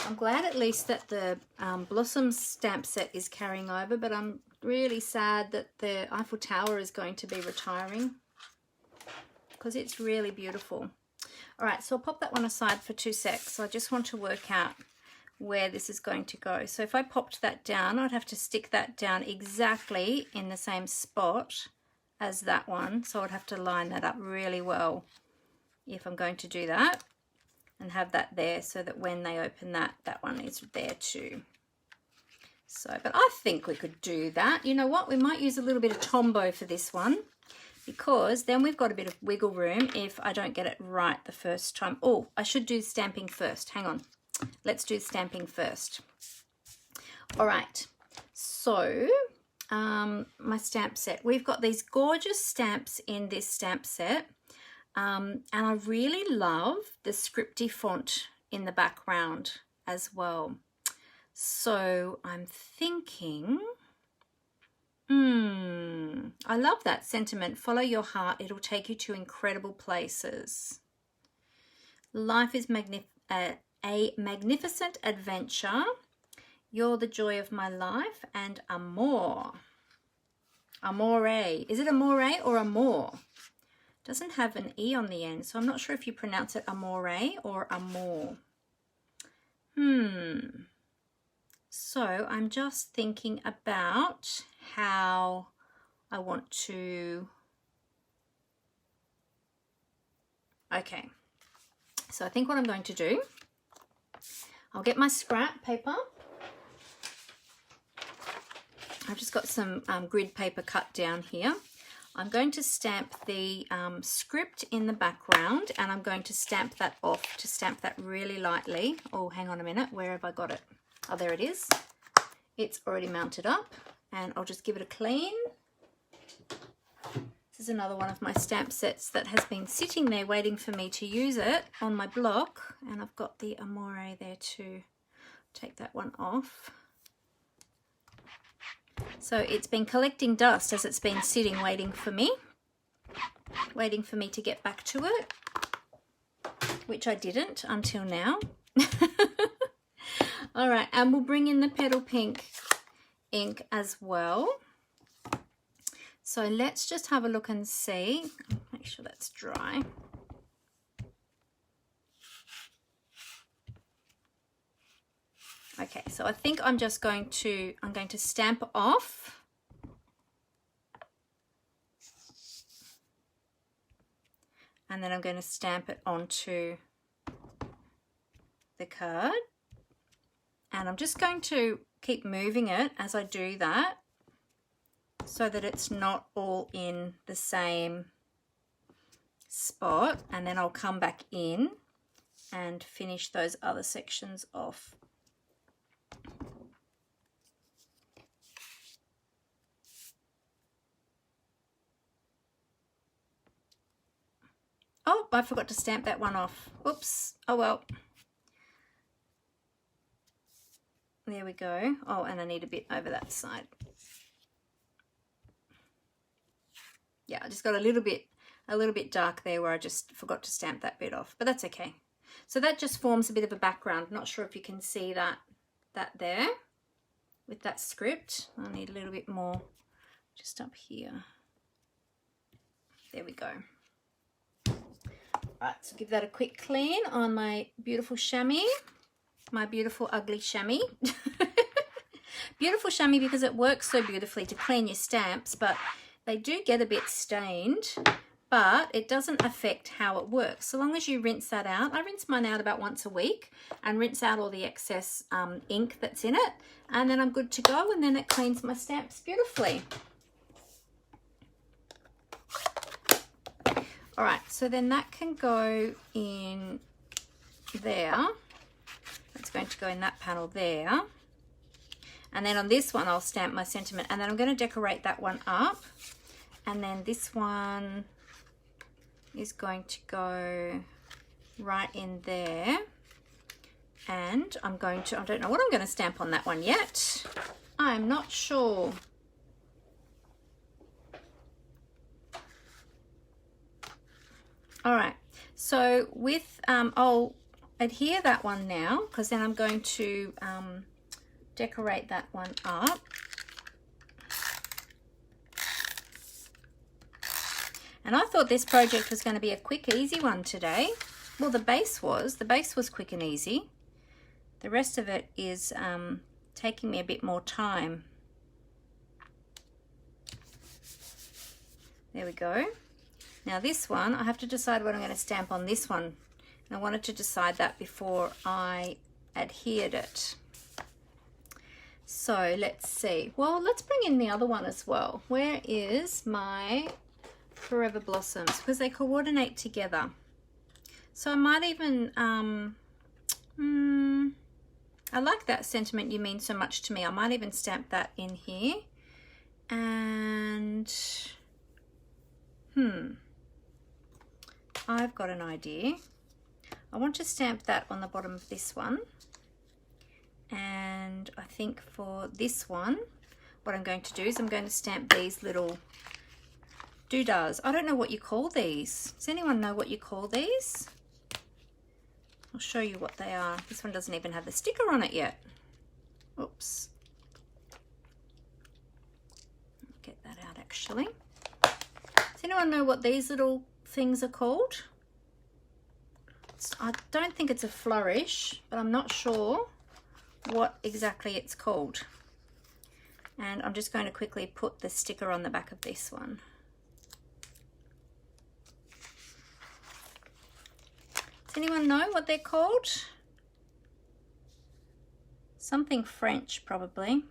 I'm glad at least that the Blossom stamp set is carrying over, but I'm really sad that the Eiffel Tower is going to be retiring, because it's really beautiful. All right, so I'll pop that one aside for 2 secs. So I just want to work out where this is going to go. So if I popped that down, I'd have to stick that down exactly in the same spot as that one. So I'd have to line that up really well if I'm going to do that, and have that there so that when they open that, that one is there too. So, but I think we could do that. You know what? We might use a little bit of Tombow for this one, because then we've got a bit of wiggle room if I don't get it right the first time. Oh, I should do stamping first. Hang on. Let's do stamping first. All right. So my stamp set. We've got these gorgeous stamps in this stamp set. And I really love the scripty font in the background as well. So I'm thinking... I love that sentiment. Follow your heart. It'll take you to incredible places. Life is a magnificent adventure. You're the joy of my life and more. Amore. Is it amore or amore? Doesn't have an E on the end, so I'm not sure if you pronounce it amore or amore. So I'm just thinking about how I want to... Okay, so I think what I'm going to do, I'll get my scrap paper. I've just got some grid paper cut down here. I'm going to stamp the script in the background, and I'm going to stamp that off, to stamp that really lightly. Oh, hang on a minute, where have I got it? Oh, there it is. It's already mounted up, and I'll just give it a clean. This is another one of my stamp sets that has been sitting there waiting for me to use it on my block, and I've got the amore there to take that one off. So it's been collecting dust as it's been sitting waiting for me to get back to it, which I didn't until now. All right, and we'll bring in the Petal Pink ink as well. So let's just have a look and see. Make sure that's dry. Okay, so I think I'm just going to, stamp off. And then I'm going to stamp it onto the card. And I'm just going to keep moving it as I do that, so that it's not all in the same spot. And then I'll come back in and finish those other sections off. Oh, I forgot to stamp that one off. Oops. Oh well. There we go. Oh, and I need a bit over that side. Yeah, I just got a little bit dark there where I just forgot to stamp that bit off, but that's okay. So that just forms a bit of a background. Not sure if you can see that there with that script. I need a little bit more just up here. There we go. Right, so give that a quick clean on my beautiful chamois, my beautiful ugly chamois. Beautiful chamois because it works so beautifully to clean your stamps, but they do get a bit stained, but it doesn't affect how it works. So long as you rinse that out. I rinse mine out about once a week and rinse out all the excess ink that's in it, and then I'm good to go, and then it cleans my stamps beautifully. All right, so then that can go in there. That's going to go in that panel there. And then on this one, I'll stamp my sentiment. And then I'm going to decorate that one up. And then this one is going to go right in there. And I'm going to, I don't know what I'm going to stamp on that one yet. I'm not sure. All right, so with, I'll adhere that one now, because then I'm going to decorate that one up. And I thought this project was going to be a quick, easy one today. Well, the base was quick and easy. The rest of it is taking me a bit more time. There we go. Now this one, I have to decide what I'm going to stamp on this one. And I wanted to decide that before I adhered it. So let's see. Well, let's bring in the other one as well. Where is my Forever Blossoms? Because they coordinate together. So I might even, I like that sentiment, you mean so much to me. I might even stamp that in here. And, I've got an idea. I want to stamp that on the bottom of this one. And I think for this one, what I'm going to do is I'm going to stamp these little doodahs. I don't know what you call these. Does anyone know what you call these? I'll show you what they are. This one doesn't even have the sticker on it yet. Oops. Get that out actually. actually. Does anyone know what these little things are called? I don't think it's a flourish, but I'm not sure what exactly it's called. And I'm just going to quickly put the sticker on the back of this one. Does anyone know what they're called? Something French, probably.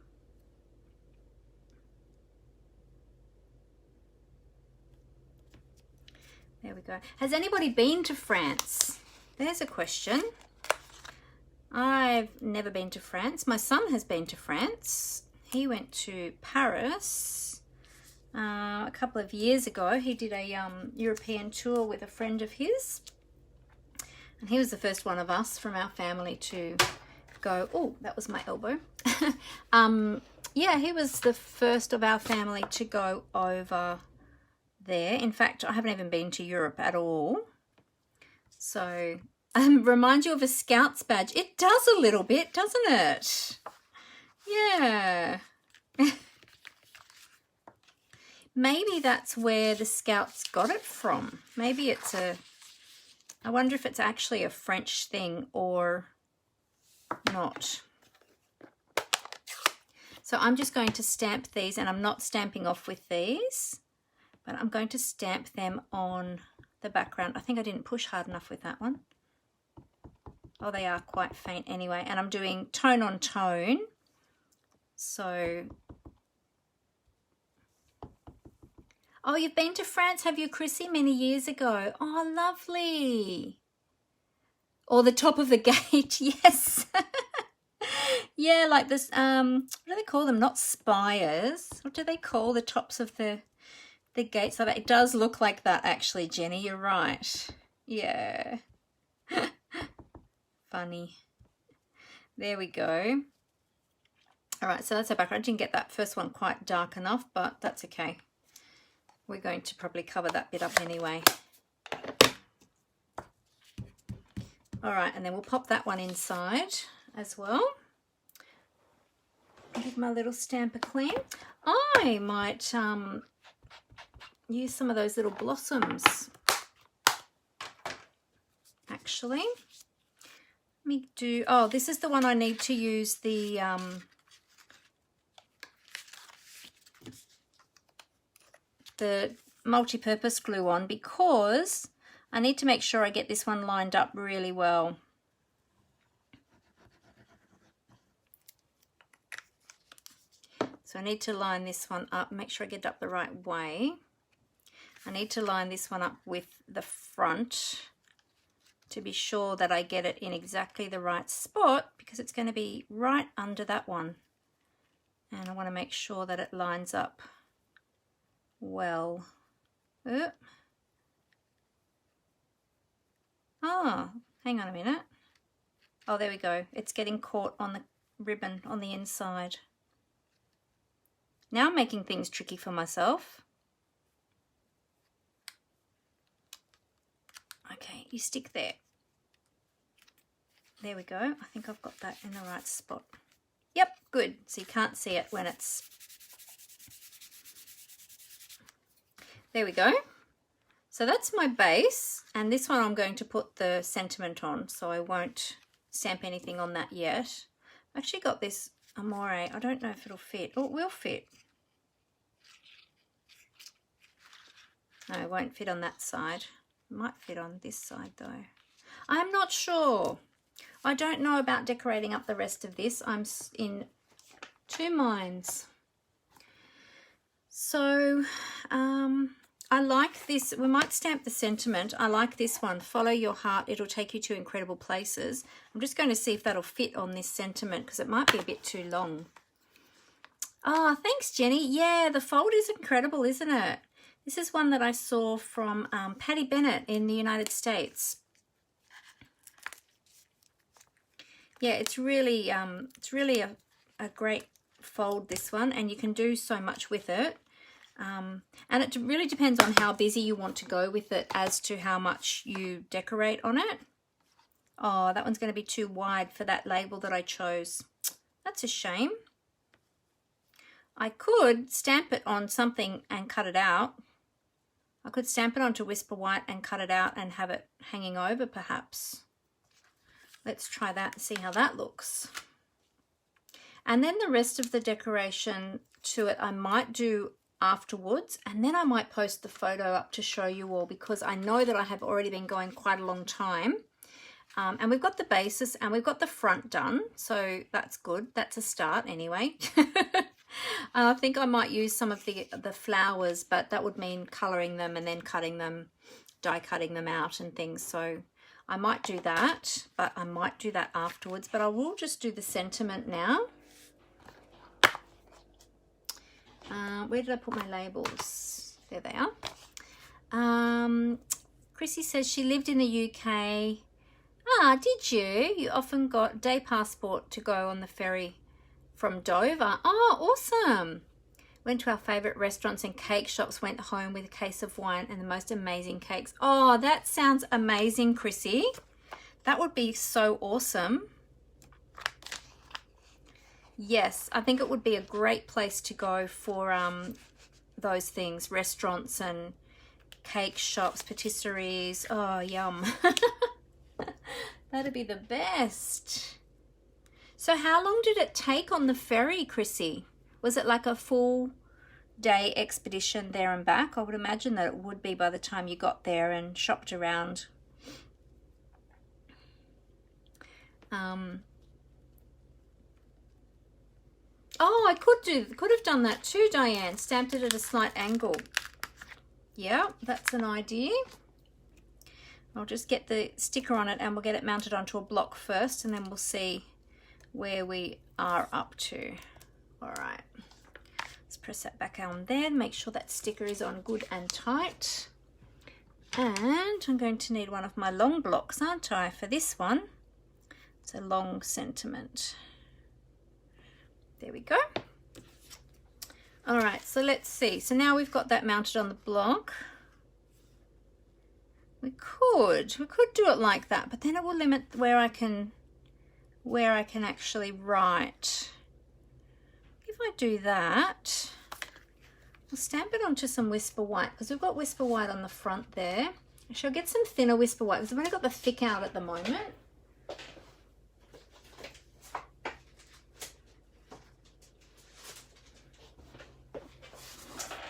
There we go. Has anybody been to France? There's a question. I've never been to France. My son has been to France. He went to Paris a couple of years ago. He did a European tour with a friend of his. And he was the first one of us from our family to go. Oh, that was my elbow. Yeah, he was the first of our family to go over there. In fact, I haven't even been to Europe at all. So, reminds you of a Scouts badge. It does a little bit, doesn't it? Yeah. Maybe that's where the Scouts got it from. Maybe it's I wonder if it's actually a French thing or not. So I'm just going to stamp these, and I'm not stamping off with these, but I'm going to stamp them on the background. I think I didn't push hard enough with that one. Oh, they are quite faint anyway. And I'm doing tone on tone. So, oh, you've been to France, have you, Chrissy, many years ago? Oh, lovely. Or the top of the gate, yes. Yeah, like this, what do they call them? Not spires. What do they call the tops of the gates? Like that? It does look like that, actually, Jenny. You're right. Yeah. Funny. There we go. All right, so that's our background. I didn't get that first one quite dark enough, but that's okay. We're going to probably cover that bit up anyway. All right, and then we'll pop that one inside as well. Give my little stamper clean. I might use some of those little blossoms, actually. Let me do, oh, this is the one I need to use the multi-purpose glue on, because I need to make sure I get this one lined up really well. So I need to line this one up, make sure I get it up the right way. I need to line this one up with the front to be sure that I get it in exactly the right spot, because it's going to be right under that one. And I want to make sure that it lines up well. Oh, hang on a minute. Oh, there we go. It's getting caught on the ribbon on the inside. Now I'm making things tricky for myself. Okay, you stick there. There we go. I think I've got that in the right spot. Yep, good. So you can't see it when it's... There we go. So that's my base, and this one I'm going to put the sentiment on, so I won't stamp anything on that yet. I've actually got this Amore. I don't know if it'll fit. Oh, it will fit. No, it won't fit on that side. It might fit on this side though. I'm not sure. I don't know about decorating up the rest of this. I'm in two minds. So I like this. We might stamp the sentiment. I like this one. Follow your heart. It'll take you to incredible places. I'm just going to see if that'll fit on this sentiment, because it might be a bit too long. Oh, thanks, Jenny. Yeah, the fold is incredible, isn't it? This is one that I saw from Patty Bennett in the United States. Yeah, it's really a great fold, this one, and you can do so much with it. And it really depends on how busy you want to go with it as to how much you decorate on it. Oh, that one's going to be too wide for that label that I chose. That's a shame. I could stamp it on something and cut it out. I could stamp it onto Whisper White and cut it out and have it hanging over perhaps. Let's try that and see how that looks. And then the rest of the decoration to it I might do afterwards, and then I might post the photo up to show you all, because I know that I have already been going quite a long time. And we've got the basis and we've got the front done, so that's good. That's a start anyway. I think I might use some of the flowers, but that would mean colouring them and then cutting them, die cutting them out and things. So I might do that, but I might do that afterwards. But I will just do the sentiment now. Where did I put my labels? There they are. Chrissy says she lived in the UK. Ah, did you? You often got day passport to go on the ferry from Dover. Oh, awesome. Went to our favourite restaurants and cake shops, went home with a case of wine and the most amazing cakes. Oh, that sounds amazing, Chrissy. That would be so awesome. Yes, I think it would be a great place to go for those things, restaurants and cake shops, patisseries. Oh, yum. That'd be the best. So how long did it take on the ferry, Chrissy? Was it like a full day expedition there and back? I would imagine that it would be by the time you got there and shopped around. Oh, I could have done that too, Diane. Stamped it at a slight angle. Yeah, that's an idea. I'll just get the sticker on it and we'll get it mounted onto a block first, and then we'll see where we are up to. All right, let's press that back on there and make sure that sticker is on good and tight. And I'm going to need one of my long blocks, aren't I, for this one? It's a long sentiment. There we go. All right, so let's see. So now we've got that mounted on the block. We could do it like that, but then it will limit where I can actually write. If I do that, I'll stamp it onto some Whisper White, because we've got Whisper White on the front there. I shall get some thinner Whisper White, because I've only got the thick out at the moment.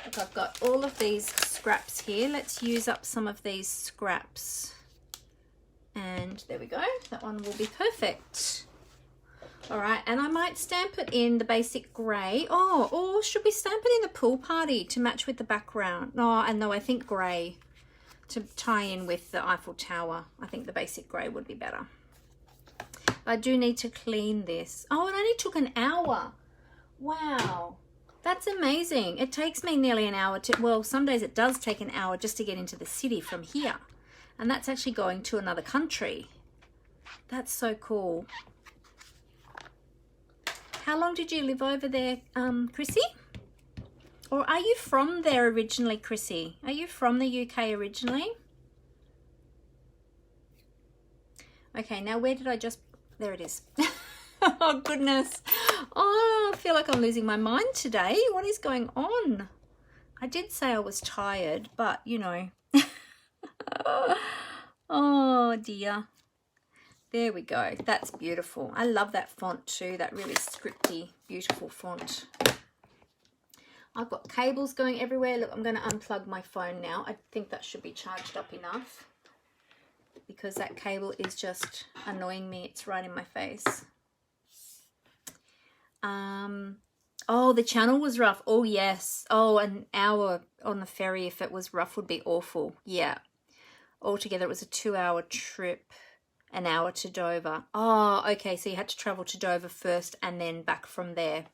Look, I've got all of these scraps here. Let's use up some of these scraps. And there we go. That one will be perfect. All right, and I might stamp it in the basic grey. Oh, or should we stamp it in the pool party to match with the background? No, and no, I think grey to tie in with the Eiffel Tower. I think the basic grey would be better. I do need to clean this. Oh, it only took an hour. Wow. That's amazing. It takes me nearly an hour to, well, some days it does take an hour just to get into the city from here. And that's actually going to another country. That's so cool. How long did you live over there, Chrissy? Or are you from there originally, Chrissy? Are you from the UK originally? Okay, now where did I just, there it is. Oh, goodness. Oh, I feel like I'm losing my mind today. What is going on? I did say I was tired, but, you know. Oh, dear. There we go. That's beautiful. I love that font too, that really scripty, beautiful font. I've got cables going everywhere. Look, I'm going to unplug my phone now. I think that should be charged up enough, because that cable is just annoying me. It's right in my face. Oh, the channel was rough. Oh, yes. Oh, an hour on the ferry, if it was rough, would be awful. Yeah. Altogether, it was a 2-hour trip, an hour to Dover. Oh, okay. So you had to travel to Dover first and then back from there.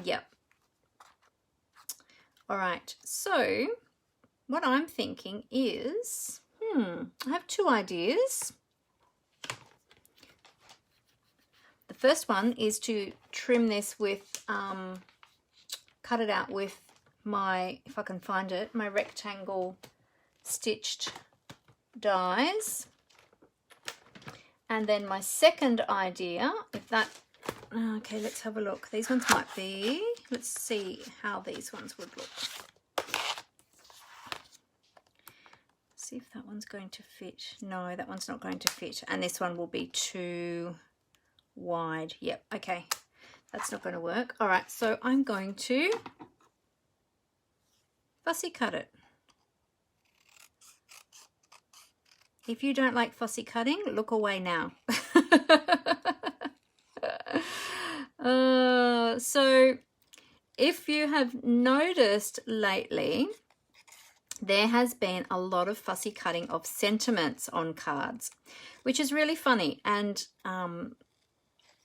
Yep. All right. So what I'm thinking is, I have two ideas. The first one is to trim this with, cut it out with my, if I can find it, my rectangle stitched dies. And then my second idea, if that, okay, let's have a look. These ones might be, Let's see how these ones would look. See if that one's going to fit. No, that one's not going to fit. And this one will be too wide. Yep, okay. That's not going to work. All right, so I'm going to fussy cut it. If you don't like fussy cutting, look away now. So if you have noticed lately, there has been a lot of fussy cutting of sentiments on cards, which is really funny. And,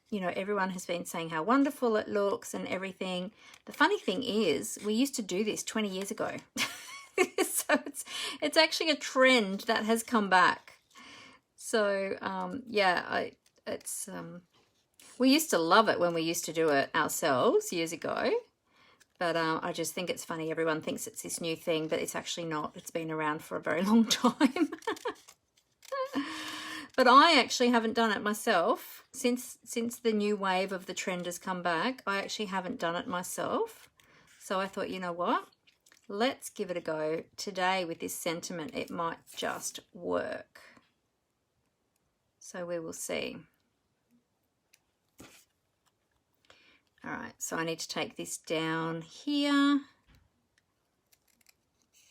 you know, everyone has been saying how wonderful it looks and everything. The funny thing is, we used to do this 20 years ago. So it's actually a trend that has come back. So, yeah, we used to love it when we used to do it ourselves years ago. But I just think it's funny. Everyone thinks it's this new thing, but it's actually not. It's been around for a very long time. But I actually haven't done it myself since the new wave of the trend has come back. I actually haven't done it myself. So I thought, you know what? Let's give it a go today with this sentiment. It might just work. So we will see. All right, so I need to take this down here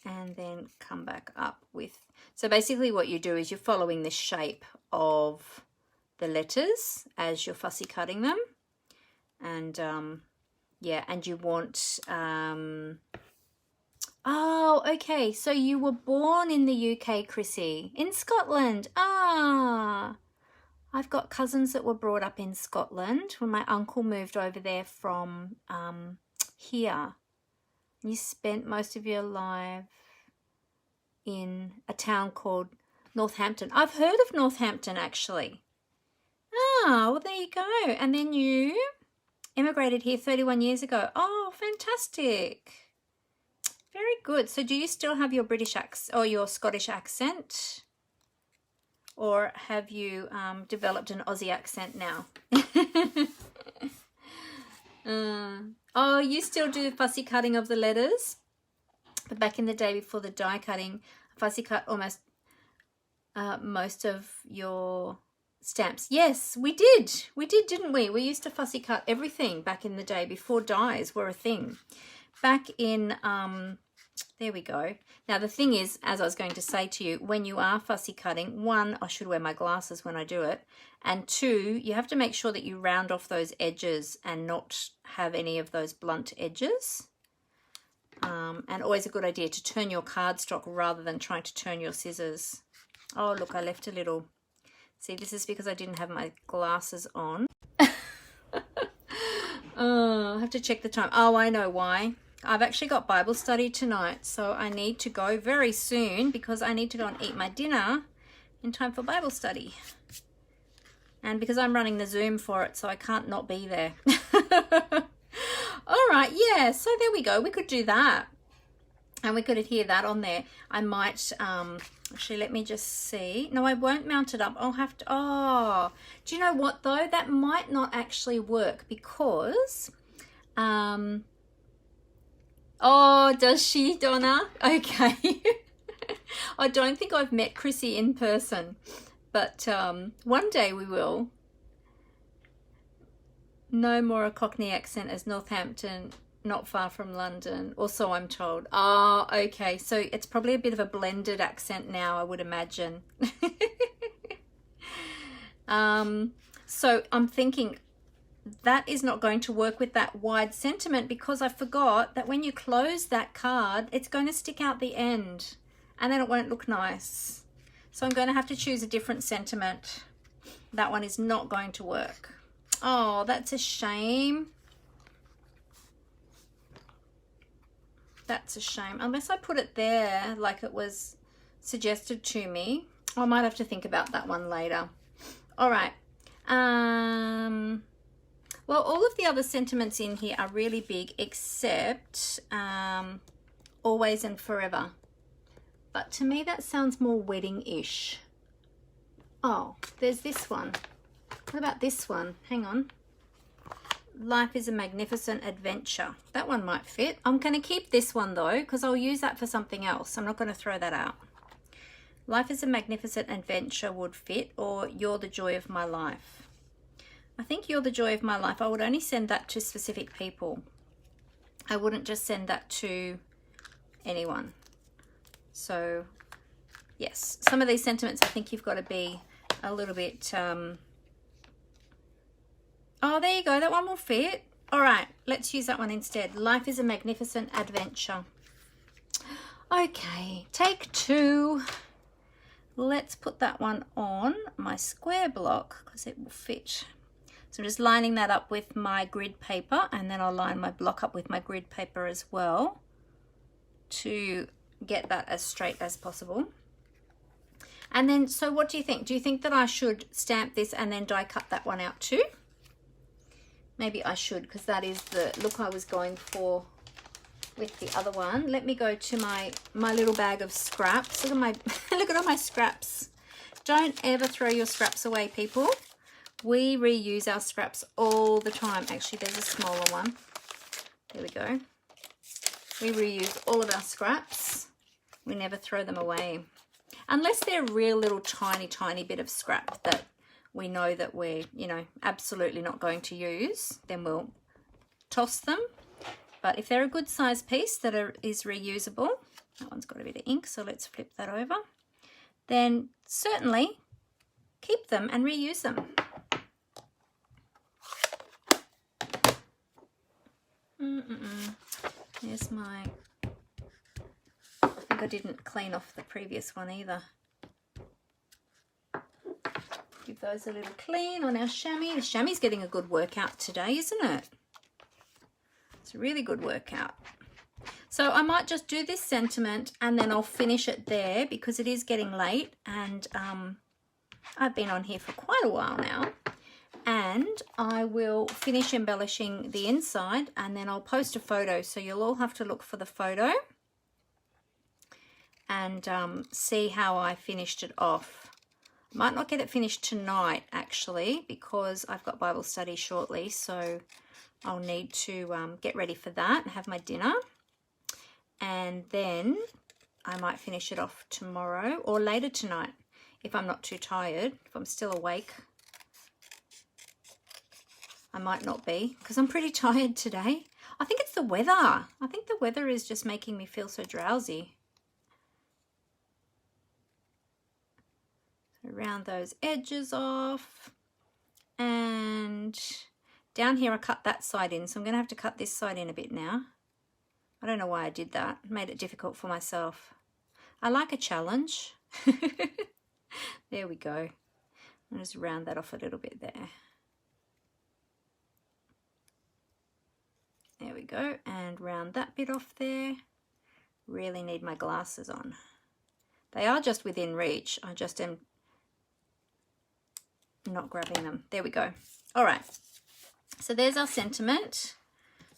and then come back up with, so basically what you do is you're following the shape of the letters as you're fussy cutting them. And yeah, and you want, oh, okay, so you were born in the UK, Chrissy, in Scotland. Ah, I've got cousins that were brought up in Scotland when my uncle moved over there from here. You spent most of your life in a town called Northampton. I've heard of Northampton, actually. Ah, well, there you go. And then you immigrated here 31 years ago. Oh, fantastic. Very good. So do you still have your British accent or your Scottish accent? Or have you developed an Aussie accent now? Oh, you still do fussy cutting of the letters? But back in the day before the die cutting, fussy cut almost most of your stamps. Yes, we did. We did, didn't we? We used to fussy cut everything back in the day before dies were a thing. Back in... there we go. Now, the thing is, as I was going to say to you, when you are fussy cutting, one, I should wear my glasses when I do it. And two, you have to make sure that you round off those edges and not have any of those blunt edges. And always a good idea to turn your cardstock rather than trying to turn your scissors. Oh, look, I left a little. See, this is because I didn't have my glasses on. Oh, I have to check the time. Oh, I know why. I've actually got Bible study tonight, so I need to go very soon because I need to go and eat my dinner in time for Bible study. And because I'm running the Zoom for it, so I can't not be there. All right, yeah, so there we go. We could do that. And we could adhere that on there. I might, actually, let me just see. No, I won't mount it up. I'll have to, oh, do you know what though? That might not actually work because, oh, does she, Donna? Okay. I don't think I've met Chrissy in person, but one day we will. No more a Cockney accent as Northampton, not far from London, or so I'm told. Oh, okay. So it's probably a bit of a blended accent now, I would imagine. So I'm thinking... that is not going to work with that wide sentiment because I forgot that when you close that card, it's going to stick out the end and then it won't look nice. So I'm going to have to choose a different sentiment. That one is not going to work. Oh, that's a shame. That's a shame. Unless I put it there like it was suggested to me. I might have to think about that one later. All right. Well, all of the other sentiments in here are really big except always and forever. But to me, that sounds more wedding-ish. Oh, there's this one. What about this one? Hang on. Life is a magnificent adventure. That one might fit. I'm going to keep this one though, because I'll use that for something else. I'm not going to throw that out. Life is a magnificent adventure would fit, or you're the joy of my life. I think you're the joy of my life. I would only send that to specific people. I wouldn't just send that to anyone. So yes, some of these sentiments, I think you've got to be a little bit, oh, there you go. That one will fit. All right, let's use that one instead. Life is a magnificent adventure. Okay, take 2. Let's put that one on my square block because it will fit. So I'm just lining that up with my grid paper, and then I'll line my block up with my grid paper as well to get that as straight as possible. And then, so what do you think? Do you think that I should stamp this and then die cut that one out too? Maybe I should, because that is the look I was going for with the other one. Let me go to my little bag of scraps. Look at my look at all my scraps. Don't ever throw your scraps away, people. We reuse our scraps all the time. Actually, there's a smaller one. There we go. We reuse all of our scraps. We never throw them away. Unless they're a real little tiny bit of scrap that we know that we're, you know, absolutely not going to use, then we'll toss them. But if they're a good size piece that is reusable, that one's got a bit of ink, so let's flip that over, then certainly keep them and reuse them. There's my, I think I didn't clean off the previous one either. Give those a little clean on our chamois. The chamois is getting a good workout today, isn't it? It's a really good workout. So I might just do this sentiment and then I'll finish it there because it is getting late, and I've been on here for quite a while now. And I will finish embellishing the inside and then I'll post a photo, so you'll all have to look for the photo and see how I finished it off. I might not get it finished tonight actually, because I've got Bible study shortly, so I'll need to get ready for that and have my dinner, and then I might finish it off tomorrow or later tonight if I'm not too tired. If I'm still awake, I might not be, because I'm pretty tired today. I think it's the weather. I think the weather is just making me feel so drowsy. So round those edges off, and down here I cut that side in, so I'm going to have to cut this side in a bit now. I don't know why I did that. Made it difficult for myself. I like a challenge. There we go. I'll just round that off a little bit there. There we go, and round that bit off there. Really need my glasses on. They are just within reach. I just am not grabbing them. There we go. All right, so there's our sentiment.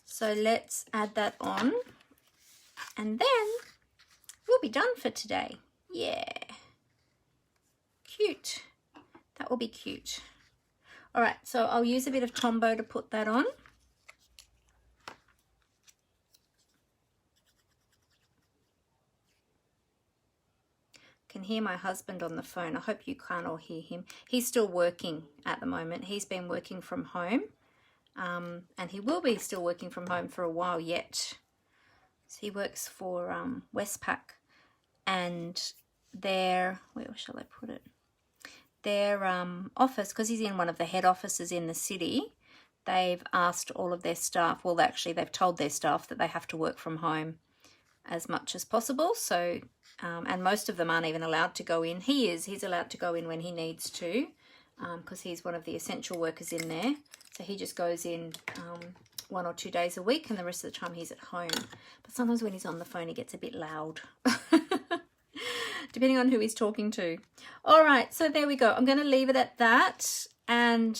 So let's add that on, and then we'll be done for today. Yeah, cute. That will be cute. All right, so I'll use a bit of Tombow to put that on. Can hear my husband on the phone. I hope you can't all hear him. He's still working at the moment. He's been working from home, and he will be still working from home for a while yet. So he works for Westpac, and their, where shall I put it? Their office, because he's in one of the head offices in the city, they've asked all of their staff, well actually they've told their staff that they have to work from home as much as possible. So and most of them aren't even allowed to go in. He's allowed to go in when he needs to, because he's one of the essential workers in there. So he just goes in 1 or 2 days a week, and the rest of the time he's at home. But sometimes when he's on the phone he gets a bit loud, depending on who he's talking to. All right, so there we go. I'm going to leave it at that, and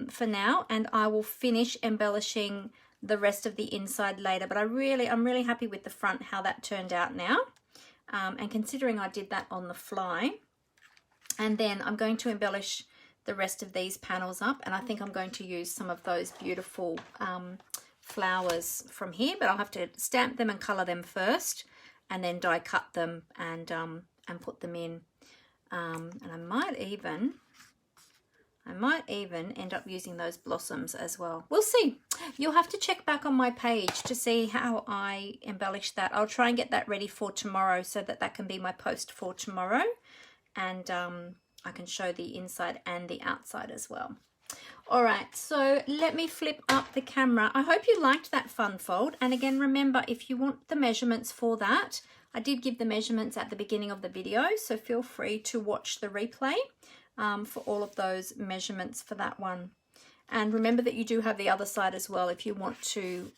for now, and I will finish embellishing the rest of the inside later. But I'm really happy with the front, how that turned out now. And considering I did that on the fly, and then I'm going to embellish the rest of these panels up, and I think I'm going to use some of those beautiful flowers from here, but I'll have to stamp them and color them first and then die cut them and put them in. And I might even end up using those blossoms as well. We'll see. You'll have to check back on my page to see how I embellish that. I'll try and get that ready for tomorrow so that that can be my post for tomorrow, and I can show the inside and the outside as well. All right, so let me flip up the camera. I hope you liked that fun fold. And again, remember, if you want the measurements for that, I did give the measurements at the beginning of the video, so feel free to watch the replay for all of those measurements for that one. And remember that you do have the other side as well if you want to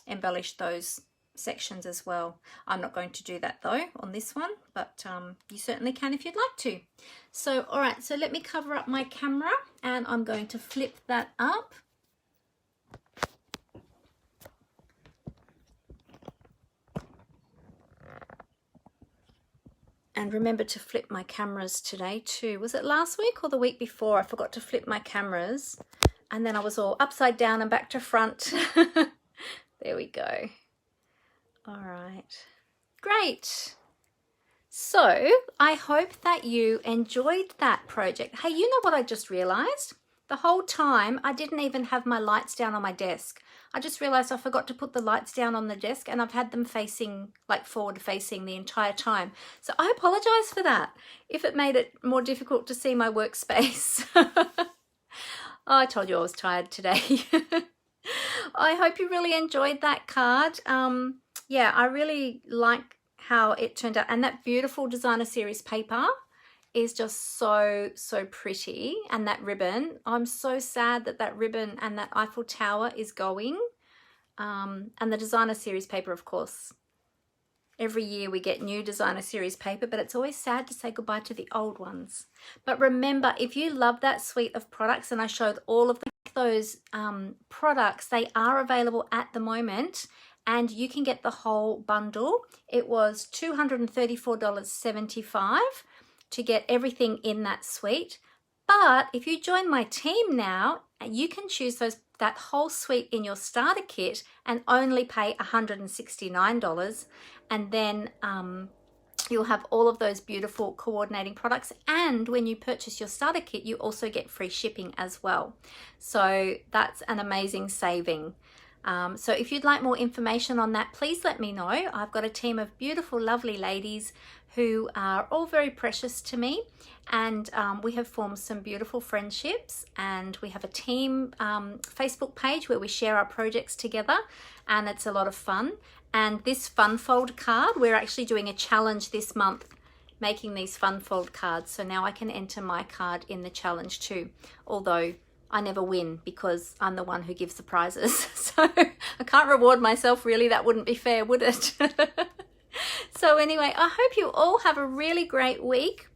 embellish those sections as well. I'm not going to do that though on this one, but you certainly can if you'd like to. So all right, so let me cover up my camera and I'm going to flip that up. And remember to flip my cameras today too. Was it last week or the week before? I forgot to flip my cameras and then I was all upside down and back to front. There we go. All right, great. So I hope that you enjoyed that project. Hey, you know what I just realized? The whole time I didn't even have my lights down on my desk. I just realized I forgot to put the lights down on the desk, and I've had them facing, like forward facing the entire time. So I apologize for that if it made it more difficult to see my workspace. Oh, I told you I was tired today. I hope you really enjoyed that card. Yeah, I really like how it turned out, and that beautiful designer series paper is just so pretty. And that ribbon, I'm so sad that that ribbon and that Eiffel Tower is going. And the designer series paper, of course, every year we get new designer series paper, but it's always sad to say goodbye to the old ones. But remember, if you love that suite of products, and I showed all of those products, they are available at the moment, and you can get the whole bundle. It was $234.75 to get everything in that suite. But if you join my team now, you can choose that whole suite in your starter kit and only pay $169. And then you'll have all of those beautiful coordinating products. And when you purchase your starter kit, you also get free shipping as well. So that's an amazing saving. So if you'd like more information on that, please let me know. I've got a team of beautiful, lovely ladies who are all very precious to me, and we have formed some beautiful friendships, and we have a team Facebook page where we share our projects together, and it's a lot of fun. And this fun fold card, we're actually doing a challenge this month making these fun fold cards, so now I can enter my card in the challenge too, although I never win because I'm the one who gives the prizes. So I can't reward myself, really. That wouldn't be fair, would it? So anyway, I hope you all have a really great week.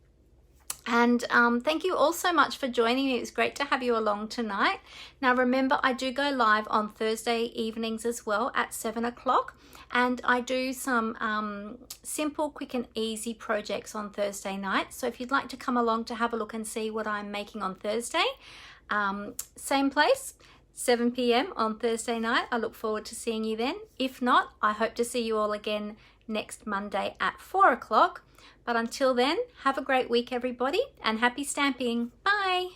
And thank you all so much for joining me. It was great to have you along tonight. Now remember, I do go live on Thursday evenings as well at 7 o'clock. And I do some simple, quick and easy projects on Thursday night. So if you'd like to come along to have a look and see what I'm making on Thursday, same place, 7 p.m. on Thursday night. I look forward to seeing you then. If not, I hope to see you all again next Monday at 4 o'clock. But until then, have a great week, everybody, and happy stamping. Bye.